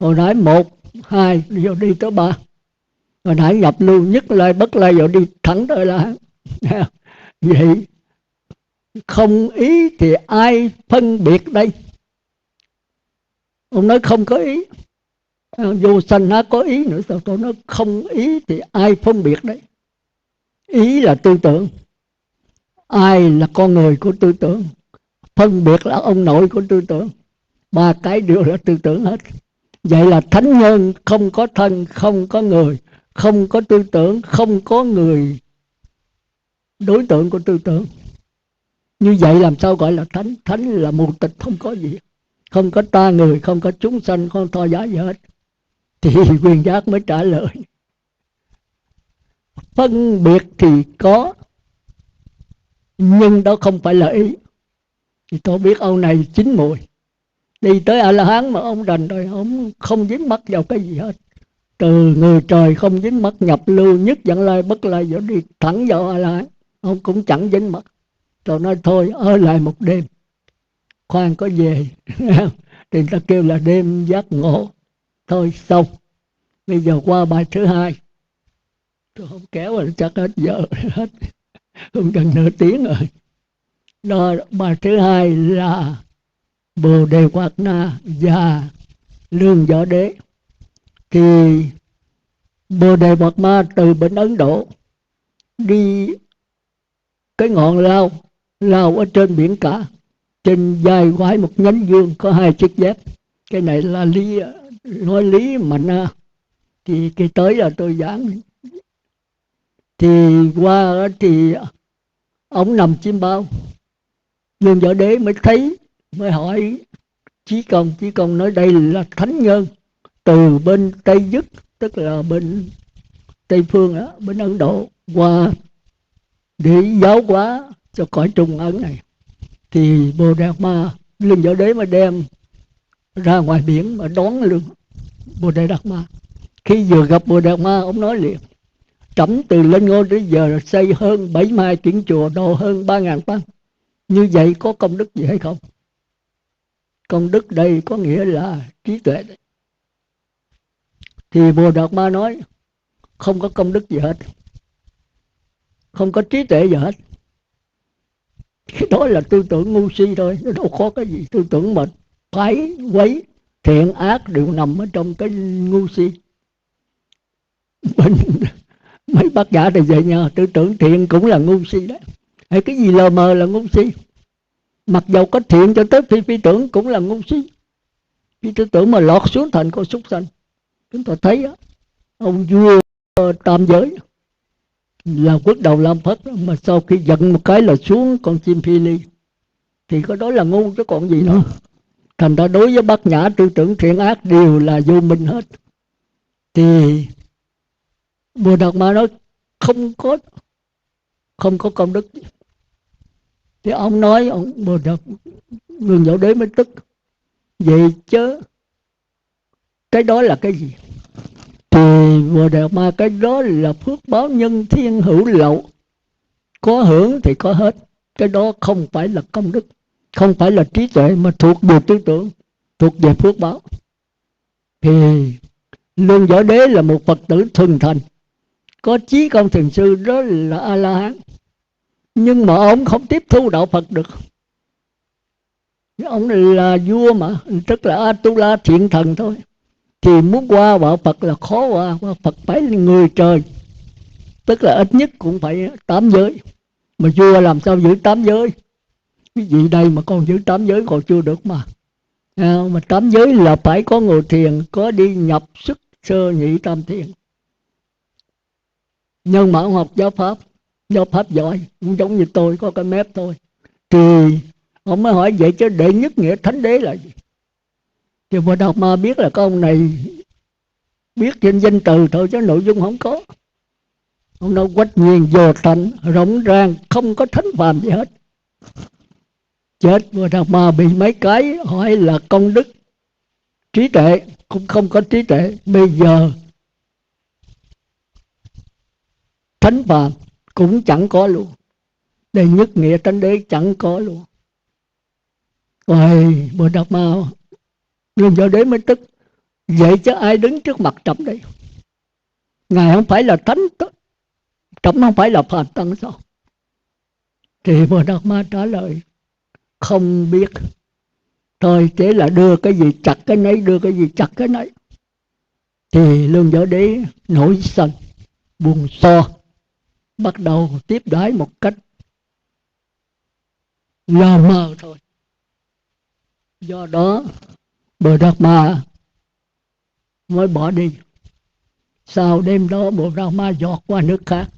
Hồi nãy 1, 2 vô đi tới 3, hồi nãy nhập lưu nhất lai bất lai rồi đi thẳng tới là vậy. Không ý thì ai phân biệt đây? Ông nói không có ý, vô sanh há có ý nữa sao? Tôi nói không ý thì ai phân biệt đấy? Ý là tư tưởng, ai là con người của tư tưởng, phân biệt là ông nội của tư tưởng. Ba cái đều là tư tưởng hết. Vậy là thánh nhân không có thân, không có người, không có tư tưởng, không có người đối tượng của tư tưởng. Như vậy làm sao gọi là thánh? Thánh là mù tịch, không có gì, không có ta người, không có chúng sanh, không tho giá gì hết. Thì Quyền Giác mới trả lời phân biệt thì có, nhưng đó không phải là ý. Thì tôi biết ông này chín mùi, đi tới A-la-hán mà ông đành rồi, ông không dính mắc vào cái gì hết. Từ người trời không dính mắc, nhập lưu nhất dẫn lai bất lai rồi đi thẳng vào A-la-hán, ông cũng chẳng dính mắc. Tôi nói thôi ở lại một đêm, khoan có về. Thì người ta kêu là đêm giác ngộ. Thôi xong, bây giờ qua bài thứ hai. Tôi không kéo rồi, chắc hết giờ hết, không cần nửa tiếng rồi. Đó, bài thứ hai là Bồ Đề Quạt Na và Lương Võ Đế. Thì Bồ Đề Quạt Ma từ bên Ấn Độ đi cái ngọn lao, lao ở trên biển cả, trên vai quái một nhánh dương có 2 chiếc dép. Cái này là lý, nói lý mạnh à. Thì cái tới là tôi giảng. Thì qua thì ông nằm chim bao, Lương Võ Đế mới thấy, mới hỏi Chí Công. Chí Công nói đây là thánh nhân từ bên Tây Dứt, tức là bên Tây Phương đó, bên Ấn Độ qua để giáo hóa cho cõi Trung Ấn này. Thì Bồ Đề Ma, Lương Võ Đế mới đem ra ngoài biển mà đón Lương Bồ Đề Đạt Ma. Khi vừa gặp Bồ Đề Đạt Ma, ông nói liền: trẫm từ lên ngôi đến giờ là xây hơn 72 kiển chùa, độ hơn 3.000 tăng. Như vậy có công đức gì hay không? Công đức đây có nghĩa là trí tuệ đấy. Thì Bồ Đạt Ma nói không có công đức gì hết, không có trí tuệ gì hết. Cái đó là tư tưởng ngu si thôi, nó đâu có cái gì. Tư tưởng mà phái quấy thiện ác đều nằm ở trong cái ngu si. Mình mấy bác giả thì vậy nha, tư tưởng thiện cũng là ngu si đấy, hay cái gì lờ mờ là ngu si. Mặc dầu có thiện cho tới phi tưởng cũng là ngu si. Cái tư tưởng mà lọt xuống thành con súc sanh. Chúng ta thấy á, ông vua tam giới là quốc đầu Lam Phất, mà sau khi giận một cái là xuống con chim phi ly. Thì cái đó là ngu chứ còn gì nữa. Thành ra đối với bát nhã, tư tưởng thiện ác đều là vô minh hết. Thì Bồ Đạt Ma nói không có công đức. Thì ông nói, ông Bồ Đạt Lương Võ Đế mới tức. Vậy chứ cái đó là cái gì? Thì Bồ Đề Ma cái đó là phước báo nhân thiên hữu lậu, có hưởng thì có hết. Cái đó không phải là công đức, không phải là trí tuệ, mà thuộc về tư tưởng, thuộc về phước báo. Thì Lương Võ Đế là một Phật tử thuần thành, có chí công thiền sư, đó là A-la-hán. Nhưng mà ông không tiếp thu đạo Phật được. Ông là vua mà, tức là Atula thiện thần thôi. Thì muốn qua đạo Phật là khó qua. Phật phải là người trời, tức là ít nhất cũng phải 8 giới. Mà vua làm sao giữ 8 giới? Cái gì đây mà còn giữ 8 giới còn chưa được mà. Mà 8 giới là phải có ngồi thiền, có đi nhập sức sơ nhị tam thiền. Nhưng mà ông học giáo pháp giỏi, cũng giống như tôi, có cái mép thôi. Thì ông mới hỏi vậy chứ đệ nhất nghĩa thánh đế là gì? Thì Bồ Đạt Ma biết là cái ông này biết trên danh từ thôi chứ nội dung không có. Ông nói quách nhiên vô thành, rộng ràng, không có thánh phàm gì hết. Chết, Bồ Đạt Ma bị mấy cái hỏi là công đức, trí tuệ, cũng không có trí tuệ. Bây giờ thánh phàm cũng chẳng có luôn, đệ nhất nghĩa thánh đế chẳng có luôn. Rồi Bồ Đạt Ma Lương Võ Đế mới tức, vậy chứ ai đứng trước mặt trẫm đây? Ngài không phải là thánh, trẫm không phải là phàm tăng sao? Thì Bồ Đạt Ma trả lời, không biết, thôi thế là đưa cái gì chặt cái nấy, đưa cái gì chặt cái nấy. Thì Lương Võ Đế nổi sân, buồn so, bắt đầu tiếp đãi một cách lờ mờ thôi. Do đó Bồ Đạt Ma mới bỏ đi. Sau đêm đó Bồ Đạt Ma dọt qua nước khác.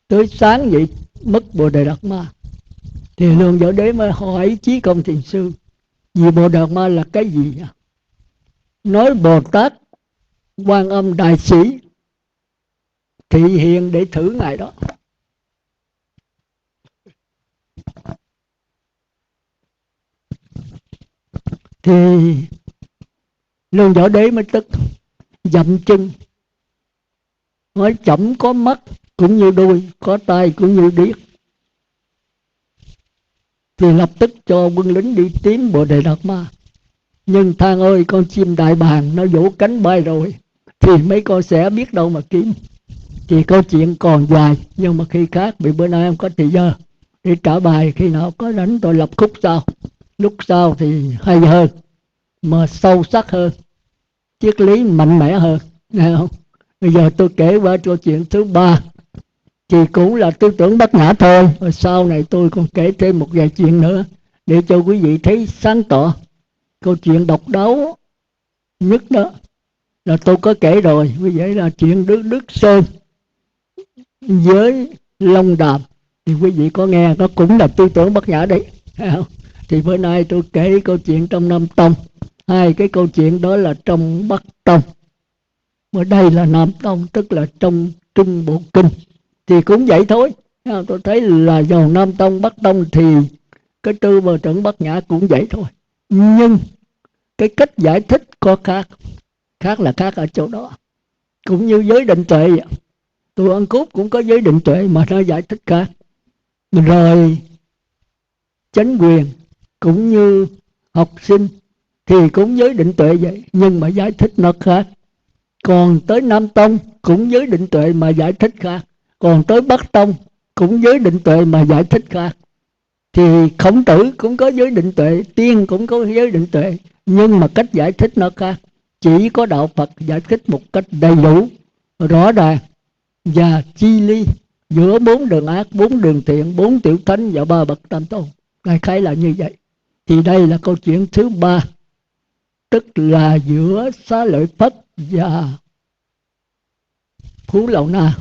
Tới sáng vậy mất Bồ Đề Đạt Ma. Thì Lương Võ Đế mới hỏi Chí Công Thiền Sư, vì Bồ Đạt Ma là cái gì? Nói Bồ Tát Quan Âm Đại Sĩ thị hiện để thử ngài đó. Thì Lương Võ Đế mới tức, dậm chân, nói chậm có mắt cũng như đuôi, có tai cũng như điếc. Thì lập tức cho quân lính đi tìm Bồ Đề Đạt Ma. Nhưng than ơi, con chim đại bàng nó vỗ cánh bay rồi, thì mấy con sẽ biết đâu mà kiếm. Thì câu chuyện còn dài, nhưng mà khi khác, vì bữa nay em có thời giờ để trả bài, khi nào có rảnh tôi lập khúc sau. Lúc sau thì hay hơn, mà sâu sắc hơn, triết lý mạnh mẽ hơn, nghe không? Bây giờ tôi kể qua câu chuyện thứ ba, thì cũng là tư tưởng Bát Nhã thôi. Rồi sau này tôi còn kể thêm một vài chuyện nữa để cho quý vị thấy sáng tỏ. Câu chuyện độc đáo nhất đó là tôi có kể rồi, vì vậy là chuyện Đức Sơn với Long Đàm, thì quý vị có nghe, nó cũng là tư tưởng Bát Nhã đấy. Thì bữa nay tôi kể câu chuyện trong Nam Tông, hai cái câu chuyện đó là trong Bắc Tông, ở đây là Nam Tông, tức là trong Trung Bộ Kinh. Thì cũng vậy thôi. Tôi thấy là dầu Nam Tông Bắc Tông thì cái tư bờ trận Bát Nhã cũng vậy thôi, nhưng cái cách giải thích có khác. Khác là khác ở chỗ đó. Cũng như giới định tuệ, tôi ăn cúp cũng có giới định tuệ mà nó giải thích khác. Rồi chánh quyền cũng như học sinh thì cũng giới định tuệ vậy, nhưng mà giải thích nó khác. Còn tới Nam Tông cũng giới định tuệ mà giải thích khác. Còn tới Bắc Tông cũng giới định tuệ mà giải thích khác. Thì Khổng Tử cũng có giới định tuệ, Tiên cũng có giới định tuệ, nhưng mà cách giải thích nó khác. Chỉ có Đạo Phật giải thích một cách đầy đủ, rõ ràng và chi ly giữa bốn đường ác, bốn đường thiện, bốn tiểu thánh và ba bậc tam tôn. Đại khái là như vậy. Thì đây là câu chuyện thứ ba, tức là giữa Xá Lợi Phất và Phú Lậu Na.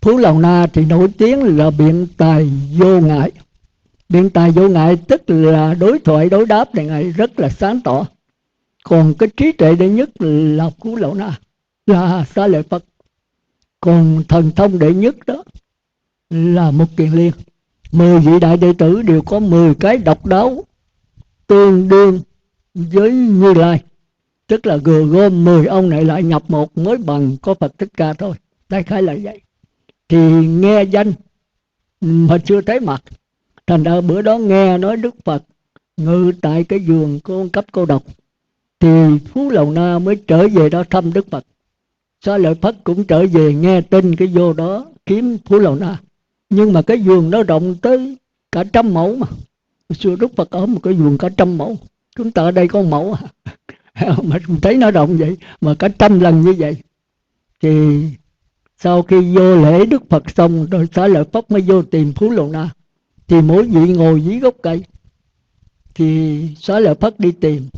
Phú Lậu Na thì nổi tiếng là biện tài vô ngại. Biện tài vô ngại tức là đối thoại đối đáp này ngài rất là sáng tỏ. Còn cái trí tuệ đệ nhất là Phú Lậu Na, là Xá Lợi Phất. Còn thần thông đệ nhất đó là Mục Kiền Liên. 10 vị đại đệ tử đều có 10 cái độc đáo tương đương với Như Lai, tức là gom 10 ông này lại nhập một mới bằng có Phật Thích Ca thôi. Đại khái là vậy. Thì nghe danh mà chưa thấy mặt, thành ra bữa đó nghe nói Đức Phật ngự tại cái giường Cô Cấp Cô Độc, thì Phú Lầu Na mới trở về đó thăm Đức Phật. Xá Lợi Phất cũng trở về nghe tin cái vô đó kiếm Phú Lầu Na. Nhưng mà cái vườn nó rộng tới cả 100 mẫu mà. Xưa Đức Phật ở một cái vườn cả 100 mẫu. Chúng ta ở đây có 1 mẫu mà thấy nó rộng vậy, mà cả 100 lần như vậy. Thì sau khi vô lễ Đức Phật xong rồi, Xá Lợi Phất mới vô tìm Phú Lầu Na. Thì mỗi vị ngồi dưới gốc cây. Thì Xá Lợi Phất đi tìm,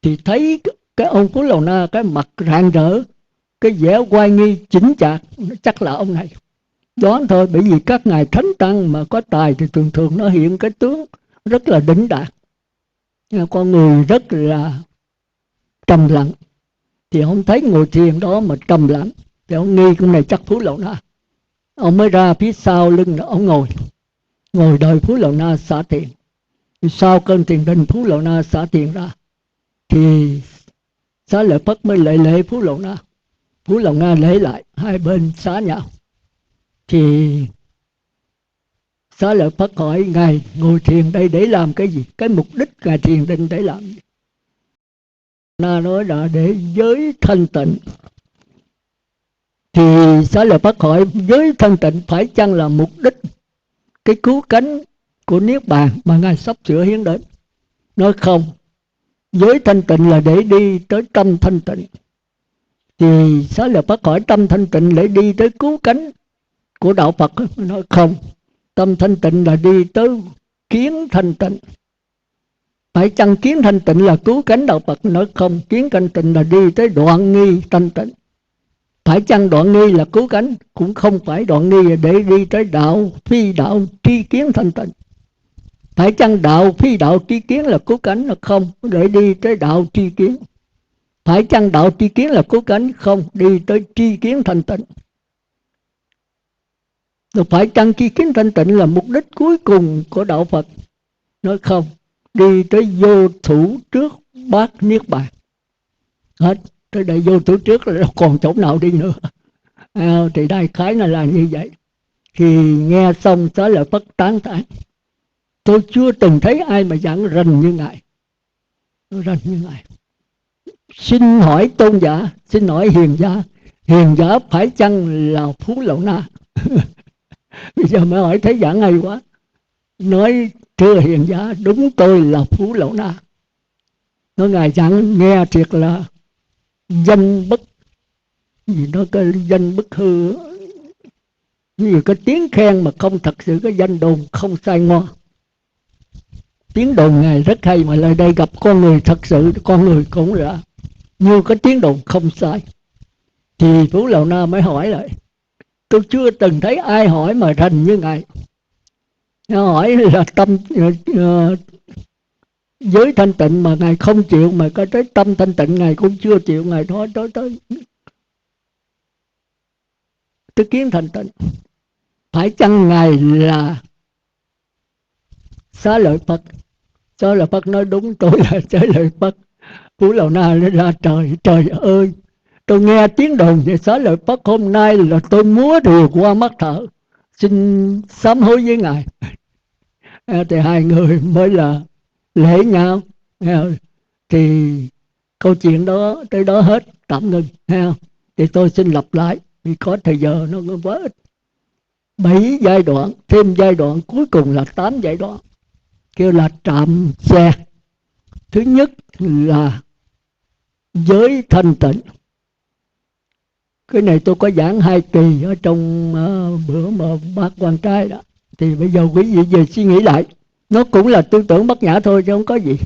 thì thấy cái ông Phú Lầu Na cái mặt rạng rỡ, cái vẻ oai nghi chỉnh chạc, chắc là ông này. Đoán thôi, bởi vì các ngài thánh tăng mà có tài thì thường thường nó hiện cái tướng rất là đỉnh đạt, con người rất là trầm lặng. Thì ông thấy ngồi thiền đó mà trầm lặng, thì ông nghi con này chắc Phú Lầu Na. Ông mới ra phía sau lưng đó, ông ngồi đợi Phú Lầu Na xả thiền. Thì sau cơn thiền định Phú Lầu Na xả thiền ra, thì Xá Lợi Phất mới lễ Phú Lầu Na. Phú Lầu Na lễ lại, hai bên xá nhau. Thì Xá Lợi Phất hỏi Ngài ngồi thiền đây để làm cái gì? Cái mục đích Ngài thiền định để làm gì? Na nói là để giới thanh tịnh. Thì Xá Lợi Phất hỏi giới thanh tịnh phải chăng là mục đích cái cứu cánh của Niết Bàn mà Ngài sắp sửa hiến đến? Nói không, giới thanh tịnh là để đi tới tâm thanh tịnh. Thì Xá Lợi Phất hỏi tâm thanh tịnh để đi tới cứu cánh của đạo Phật? Nói không, tâm thanh tịnh là đi tới kiến thanh tịnh. Phải chăng kiến thanh tịnh là cứu cánh đạo Phật? Nói không, kiến thanh tịnh là đi tới đoạn nghi thanh tịnh. Phải chăng đoạn nghi là cứu cánh? Cũng không phải, đoạn nghi là để đi tới đạo phi đạo tri kiến thanh tịnh. Phải chăng đạo phi đạo tri kiến là cứu cánh? Là không, để đi tới đạo tri kiến. Phải chăng đạo tri kiến là cứu cánh? Không, đi tới tri kiến thanh tịnh. Rồi phải chăng tri kiến thanh tịnh là mục đích cuối cùng của đạo Phật? Nói không, đi tới vô thủ trước bát niết bàn. Hết, tới đây vô thủ trước là còn chỗ nào đi nữa. Thì đại khái là như vậy. Thì nghe xong Xá Lợi Phất tán thán: tôi chưa từng thấy ai mà giảng rành như Ngài. Rành như Ngài. Xin hỏi tôn giả, xin hỏi hiền giả phải chăng là Phú Lậu Na? Bây giờ mới hỏi thấy giảng hay quá. Nói thưa hiền giả, đúng tôi là Phú Lậu Na. Nói Ngài giảng nghe thiệt là danh bất, gì đó cái danh bất hư, như cái tiếng khen mà không thật sự, cái danh đồn không sai ngoa. Tiếng đồn Ngài rất hay, mà lại đây gặp con người thật sự, con người cũng là như cái tiếng đồn không sai. Thì Phú Lậu Na mới hỏi lại: tôi chưa từng thấy ai hỏi mà rành như Ngài. Nó hỏi là tâm giới thanh tịnh mà Ngài không chịu, mà có tới tâm thanh tịnh Ngài cũng chưa chịu. Ngài nói tới kiến thanh tịnh. Phải chăng Ngài là Xá Lợi Phất? Xá Lợi Phất nói đúng, tôi là Xá Lợi Phất. Phú Lậu Na nói ra: trời ơi, tôi nghe tiếng đồn về Xá Lợi Phất hôm nay là tôi múa rìu qua mắt thở, xin sám hối với Ngài. Thì hai người mới là lễ nhau. Thì câu chuyện đó tới đó hết, tạm ngừng. Thì tôi xin lặp lại vì có thời giờ nó quá ít. 7 giai đoạn, thêm giai đoạn cuối cùng là 8 giai đoạn, kêu là trạm xe. Thứ nhất là giới thanh tịnh. Cái này tôi có giảng 2 kỳ ở trong bữa mà bác quan trai đó. Thì bây giờ quý vị về suy nghĩ lại, nó cũng là tư tưởng Bát Nhã thôi chứ không có gì.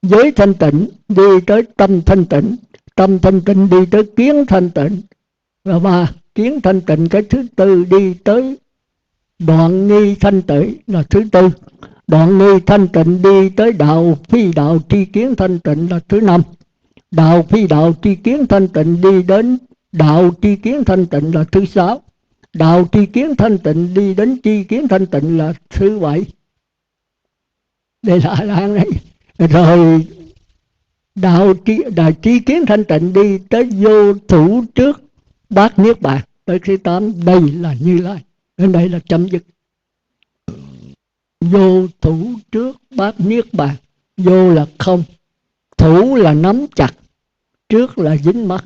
Giới thanh tịnh đi tới tâm thanh tịnh, tâm thanh tịnh đi tới kiến thanh tịnh, và kiến thanh tịnh cái thứ tư đi tới đoạn nghi thanh tịnh là thứ tư. Đoạn nghi thanh tịnh đi tới đạo phi đạo tri kiến thanh tịnh là thứ 5. Đạo phi đạo tri kiến thanh tịnh đi đến đạo tri kiến thanh tịnh là thứ 6. Đạo tri kiến thanh tịnh đi đến tri kiến thanh tịnh là thứ 7. Đây là A-la-hán đấy. Rồi đạo tri kiến thanh tịnh đi tới vô thủ trước bát niết bàn tới thứ 8. Đây là Như Lai. Đến đây là chấm dứt. Vô thủ trước bát niết bàn. Vô là không, thủ là nắm chặt, trước là dính mắc.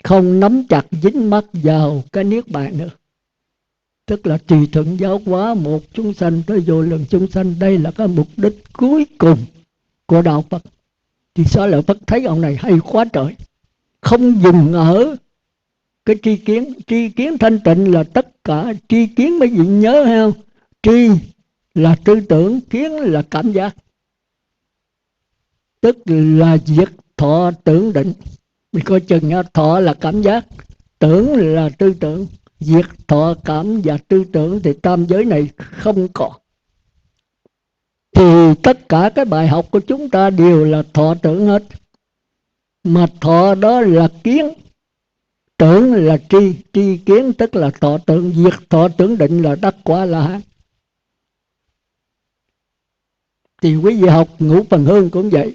Không nắm chặt dính mắc vào cái niết bàn nữa, tức là tùy thuận giáo hóa một chúng sanh tới vô lượng chúng sanh. Đây là cái mục đích cuối cùng của đạo Phật. Thì Xá Lợi Phất thấy ông này hay quá trời, không dừng ở cái tri kiến. Tri kiến thanh tịnh là tất cả. Tri kiến mấy vị nhớ hay không? Tri là tư tưởng, kiến là cảm giác, tức là diệt thọ tưởng định. Mình coi chừng nha, thọ là cảm giác, tưởng là tư tưởng. Diệt thọ cảm và tư tưởng thì tam giới này không còn. Thì tất cả cái bài học của chúng ta đều là thọ tưởng hết. Mà thọ đó là kiến, tưởng là tri. Tri kiến tức là thọ tưởng. Diệt thọ tưởng định là đắc quả La-hán. Thì quý vị học ngũ phần hương cũng vậy.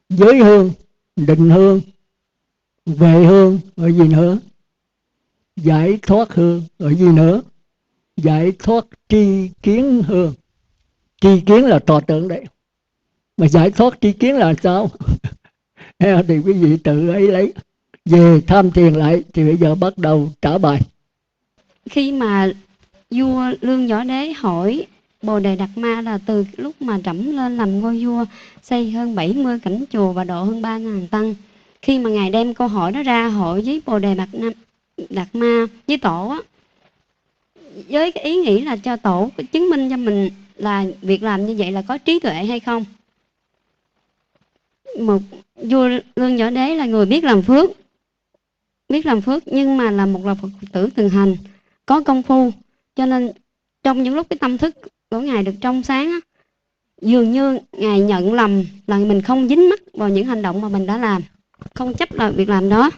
Giới hương, định hương, về hương, rồi gì nữa? Giải thoát hương, rồi gì nữa? giải thoát tri kiến hương. Tri kiến là tỏ tượng đấy, mà giải thoát tri kiến là sao? Thì quý vị tự ấy lấy. Về tham thiền lại thì bây giờ bắt đầu trả bài. Khi mà vua Lương Võ Đế hỏi Bồ Đề Đạt Ma là từ lúc mà trẫm lên làm ngôi vua, xây hơn 70 cảnh chùa và độ hơn 3.000 tăng. Khi mà ngài đem câu hỏi đó ra hỏi với Bồ Đề Đạt Ma với tổ á, với cái ý nghĩ là cho tổ chứng minh cho mình là việc làm như vậy là có trí tuệ hay không. Một vua Lương Võ Đế là người biết làm phước nhưng mà là một là Phật tử từng hành, có công phu, cho nên trong những lúc cái tâm thức của ngài được trong sáng á, dường như ngài nhận lầm là mình không dính mắc vào những hành động mà mình đã làm, không chấp là việc làm đó.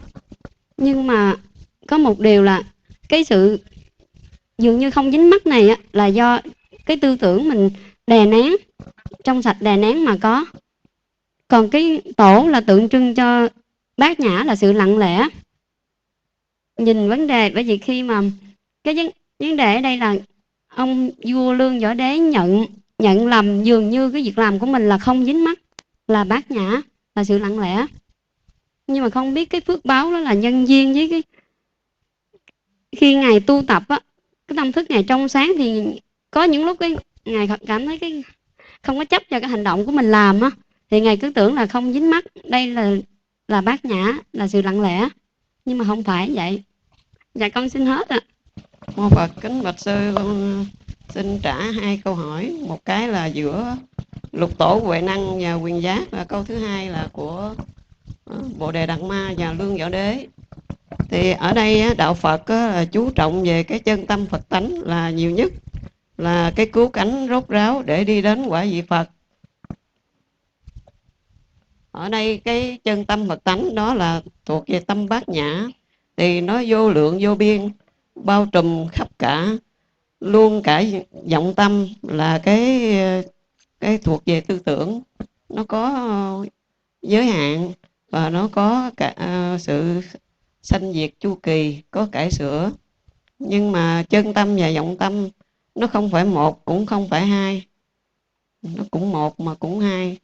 Nhưng mà có một điều là cái sự dường như không dính mắc này á, là do cái tư tưởng mình đè nén, trong sạch đè nén mà có. Còn cái tổ là tượng trưng cho bát nhã, là sự lặng lẽ nhìn vấn đề. Bởi vì khi mà cái vấn đề ở đây là ông vua Lương Võ Đế nhận lầm dường như cái việc làm của mình là không dính mắc, là bát nhã, là sự lặng lẽ, nhưng mà không biết cái phước báo đó là nhân duyên với cái khi ngài tu tập á, cái tâm thức ngài trong sáng thì có những lúc cái ngài cảm thấy cái không có chấp cho cái hành động của mình làm á, thì ngài cứ tưởng là không dính mắc, đây là bát nhã, là sự lặng lẽ, nhưng mà không phải vậy. Dạ con xin hết ạ. Mô Phật, kính bạch sư, con xin trả hai câu hỏi. Một cái là giữa Lục Tổ Huệ Năng và Quyền Giác, và câu thứ hai là của Bồ Đề Đạt Ma và Lương Võ Đế. Thì ở đây đạo Phật là chú trọng về cái chân tâm Phật tánh là nhiều nhất, là cái cứu cánh rốt ráo để đi đến quả vị Phật. Ở đây cái chân tâm Phật tánh đó là thuộc về tâm bát nhã, thì nó vô lượng vô biên, bao trùm khắp cả, luôn cả vọng tâm, là cái thuộc về tư tưởng, nó có giới hạn và nó có cả sự sanh diệt chu kỳ, có cải sửa. Nhưng mà chân tâm và vọng tâm nó không phải một cũng không phải hai, nó cũng một mà cũng hai.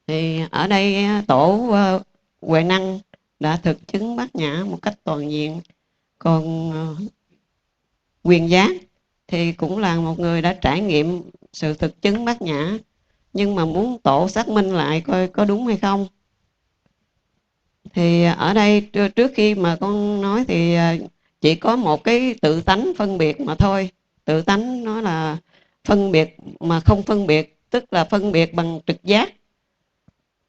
Thì ở đây tổ Huệ Năng đã thực chứng bát nhã một cách toàn diện. Còn Quyền Giác thì cũng là một người đã trải nghiệm sự thực chứng bát nhã, nhưng mà muốn tổ xác minh lại coi có đúng hay không. Thì ở đây trước khi mà con nói thì chỉ có một cái tự tánh phân biệt mà thôi. Tự tánh nó là phân biệt mà không phân biệt, tức là phân biệt bằng trực giác,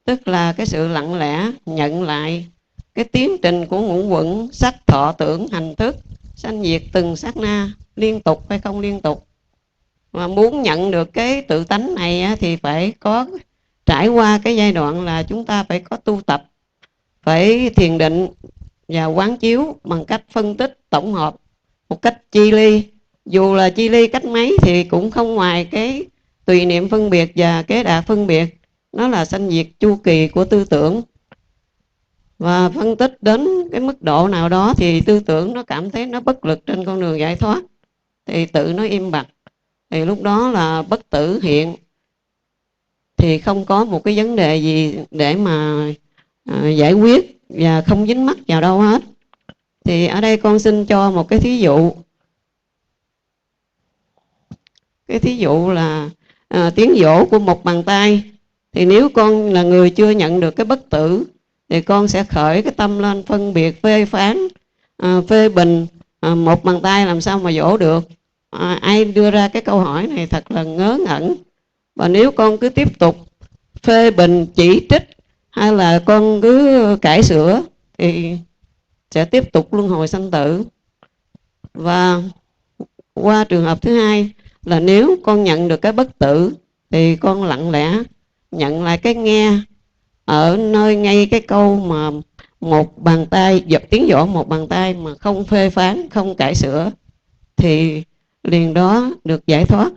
tức là cái sự lặng lẽ nhận lại cái tiến trình của ngũ quẩn sắc thọ tưởng hành thức sanh diệt từng sát na, liên tục hay không liên tục. Mà muốn nhận được cái tự tánh này thì phải có trải qua cái giai đoạn là chúng ta phải có tu tập, phải thiền định và quán chiếu bằng cách phân tích tổng hợp một cách chi ly. Dù là chi ly cách mấy thì cũng không ngoài cái tùy niệm phân biệt và kế đạt phân biệt, nó là sanh diệt chu kỳ của tư tưởng. Và phân tích đến cái mức độ nào đó thì tư tưởng nó cảm thấy nó bất lực trên con đường giải thoát, thì tự nó im bặt, thì lúc đó là bất tử hiện, thì không có một cái vấn đề gì để mà giải quyết và không dính mắc vào đâu hết. Thì ở đây con xin cho một cái thí dụ. Cái thí dụ là tiếng vỗ của một bàn tay. Thì nếu con là người chưa nhận được cái bất tử thì con sẽ khởi cái tâm lên phân biệt, phê phán, phê bình một bàn tay làm sao mà vỗ được. Ai đưa ra cái câu hỏi này thật là ngớ ngẩn. Và nếu con cứ tiếp tục phê bình, chỉ trích, hay là con cứ cải sửa thì sẽ tiếp tục luân hồi sanh tử. Và qua trường hợp thứ hai là nếu con nhận được cái bất tử thì con lặng lẽ nhận lại cái nghe ở nơi ngay cái câu mà một bàn tay giật tiếng vỗ một bàn tay mà không phê phán, không cải sửa, thì liền đó được giải thoát.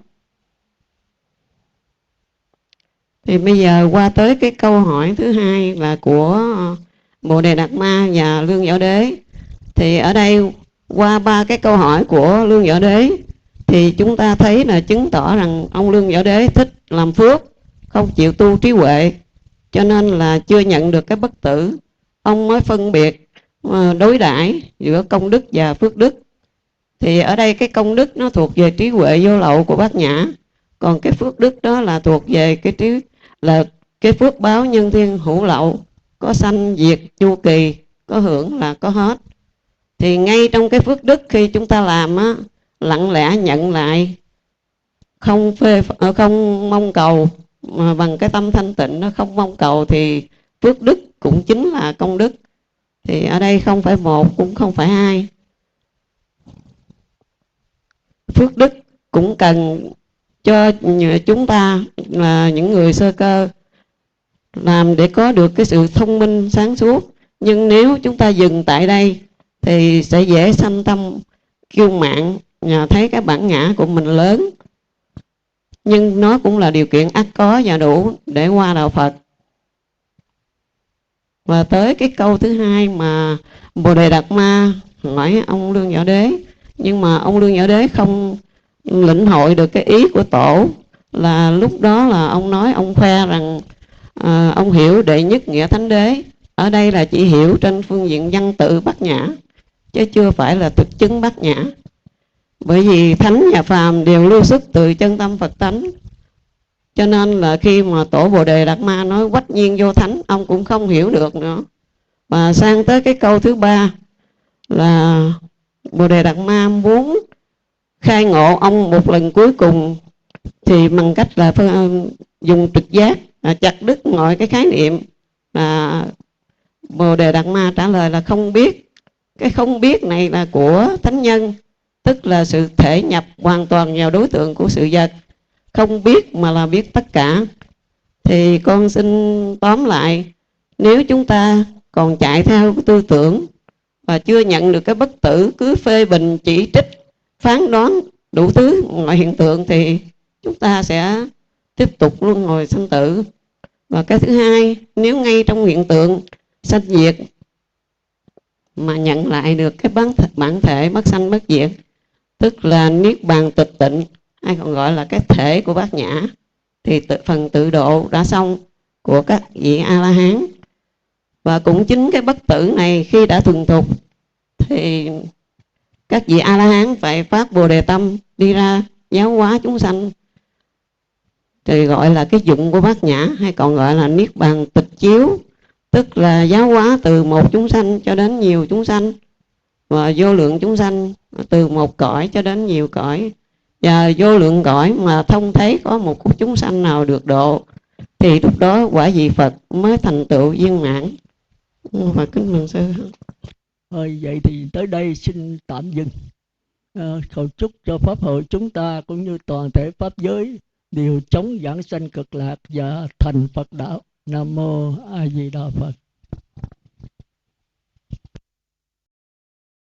Thì bây giờ qua tới cái câu hỏi thứ hai là của Bồ Đề Đạt Ma và Lương Võ Đế. Thì ở đây qua 3 cái câu hỏi của Lương Võ Đế thì chúng ta thấy là chứng tỏ rằng ông Lương Võ Đế thích làm phước, không chịu tu trí huệ, cho nên là chưa nhận được cái bất tử. Ông mới phân biệt đối đãi giữa công đức và phước đức. Thì ở đây cái công đức nó thuộc về trí huệ vô lậu của Bát Nhã, còn cái phước đức đó là thuộc về cái phước báo nhân thiên hữu lậu, có sanh diệt chu kỳ, có hưởng là có hết. Thì ngay trong cái phước đức khi chúng ta làm á, lặng lẽ nhận lại, không mong cầu, mà bằng cái tâm thanh tịnh nó không mong cầu, thì phước đức cũng chính là công đức. Thì ở đây không phải một cũng không phải hai. Phước đức cũng cần cho chúng ta là những người sơ cơ làm để có được cái sự thông minh sáng suốt. Nhưng nếu chúng ta dừng tại đây thì sẽ dễ sanh tâm kiêu mạn, thấy cái bản ngã của mình lớn. Nhưng nó cũng là điều kiện ắt có và đủ để qua đạo Phật. Và tới cái câu thứ hai mà Bồ Đề Đạt Ma hỏi ông Lương Võ Đế, nhưng mà ông Lương Võ Đế không lĩnh hội được cái ý của tổ. Là lúc đó là ông nói, ông khoe rằng ông hiểu đệ nhất nghĩa thánh đế. Ở đây là chỉ hiểu trên phương diện văn tự Bát Nhã, chứ chưa phải là thực chứng Bát Nhã. Bởi vì thánh và phàm đều lưu xuất từ chân tâm Phật tánh, cho nên là khi mà tổ Bồ Đề Đạt Ma nói quách nhiên vô thánh, ông cũng không hiểu được nữa. Và sang tới cái câu thứ ba là Bồ Đề Đạt Ma muốn khai ngộ ông một lần cuối cùng, thì bằng cách là dùng trực giác chặt đứt mọi cái khái niệm. Bồ Đề Đạt Ma trả lời là không biết. Cái không biết này là của thánh nhân, tức là sự thể nhập hoàn toàn vào đối tượng của sự vật. Không biết mà là biết tất cả. Thì con xin tóm lại, nếu chúng ta còn chạy theo cái tư tưởng và chưa nhận được cái bất tử, cứ phê bình, chỉ trích, phán đoán đủ thứ mọi hiện tượng, thì chúng ta sẽ tiếp tục luân hồi sanh tử. Và cái thứ hai, nếu ngay trong hiện tượng sanh diệt mà nhận lại được cái bản thể bất sanh bất diệt, tức là niết bàn tịch tịnh, hay còn gọi là cái thể của Bát Nhã, thì phần tự độ đã xong của các vị A-la-hán. Và cũng chính cái bất tử này khi đã thuần thục thì các vị A-la-hán phải phát Bồ Đề Tâm đi ra giáo hóa chúng sanh, thì gọi là cái dụng của Bát Nhã, hay còn gọi là niết bàn tịch chiếu, tức là giáo hóa từ một chúng sanh cho đến nhiều chúng sanh, và vô lượng chúng sanh từ một cõi cho đến nhiều cõi. Và vô lượng cõi mà thông thấy có một chúng sanh nào được độ, thì lúc đó quả vị Phật mới thành tựu viên mãn. Và kính mừng sư. Vậy thì tới đây xin tạm dừng. Cầu chúc cho Pháp hội chúng ta cũng như toàn thể Pháp giới đều chống giảng sanh cực lạc và thành Phật đạo. Nam mô A Di Đà Phật.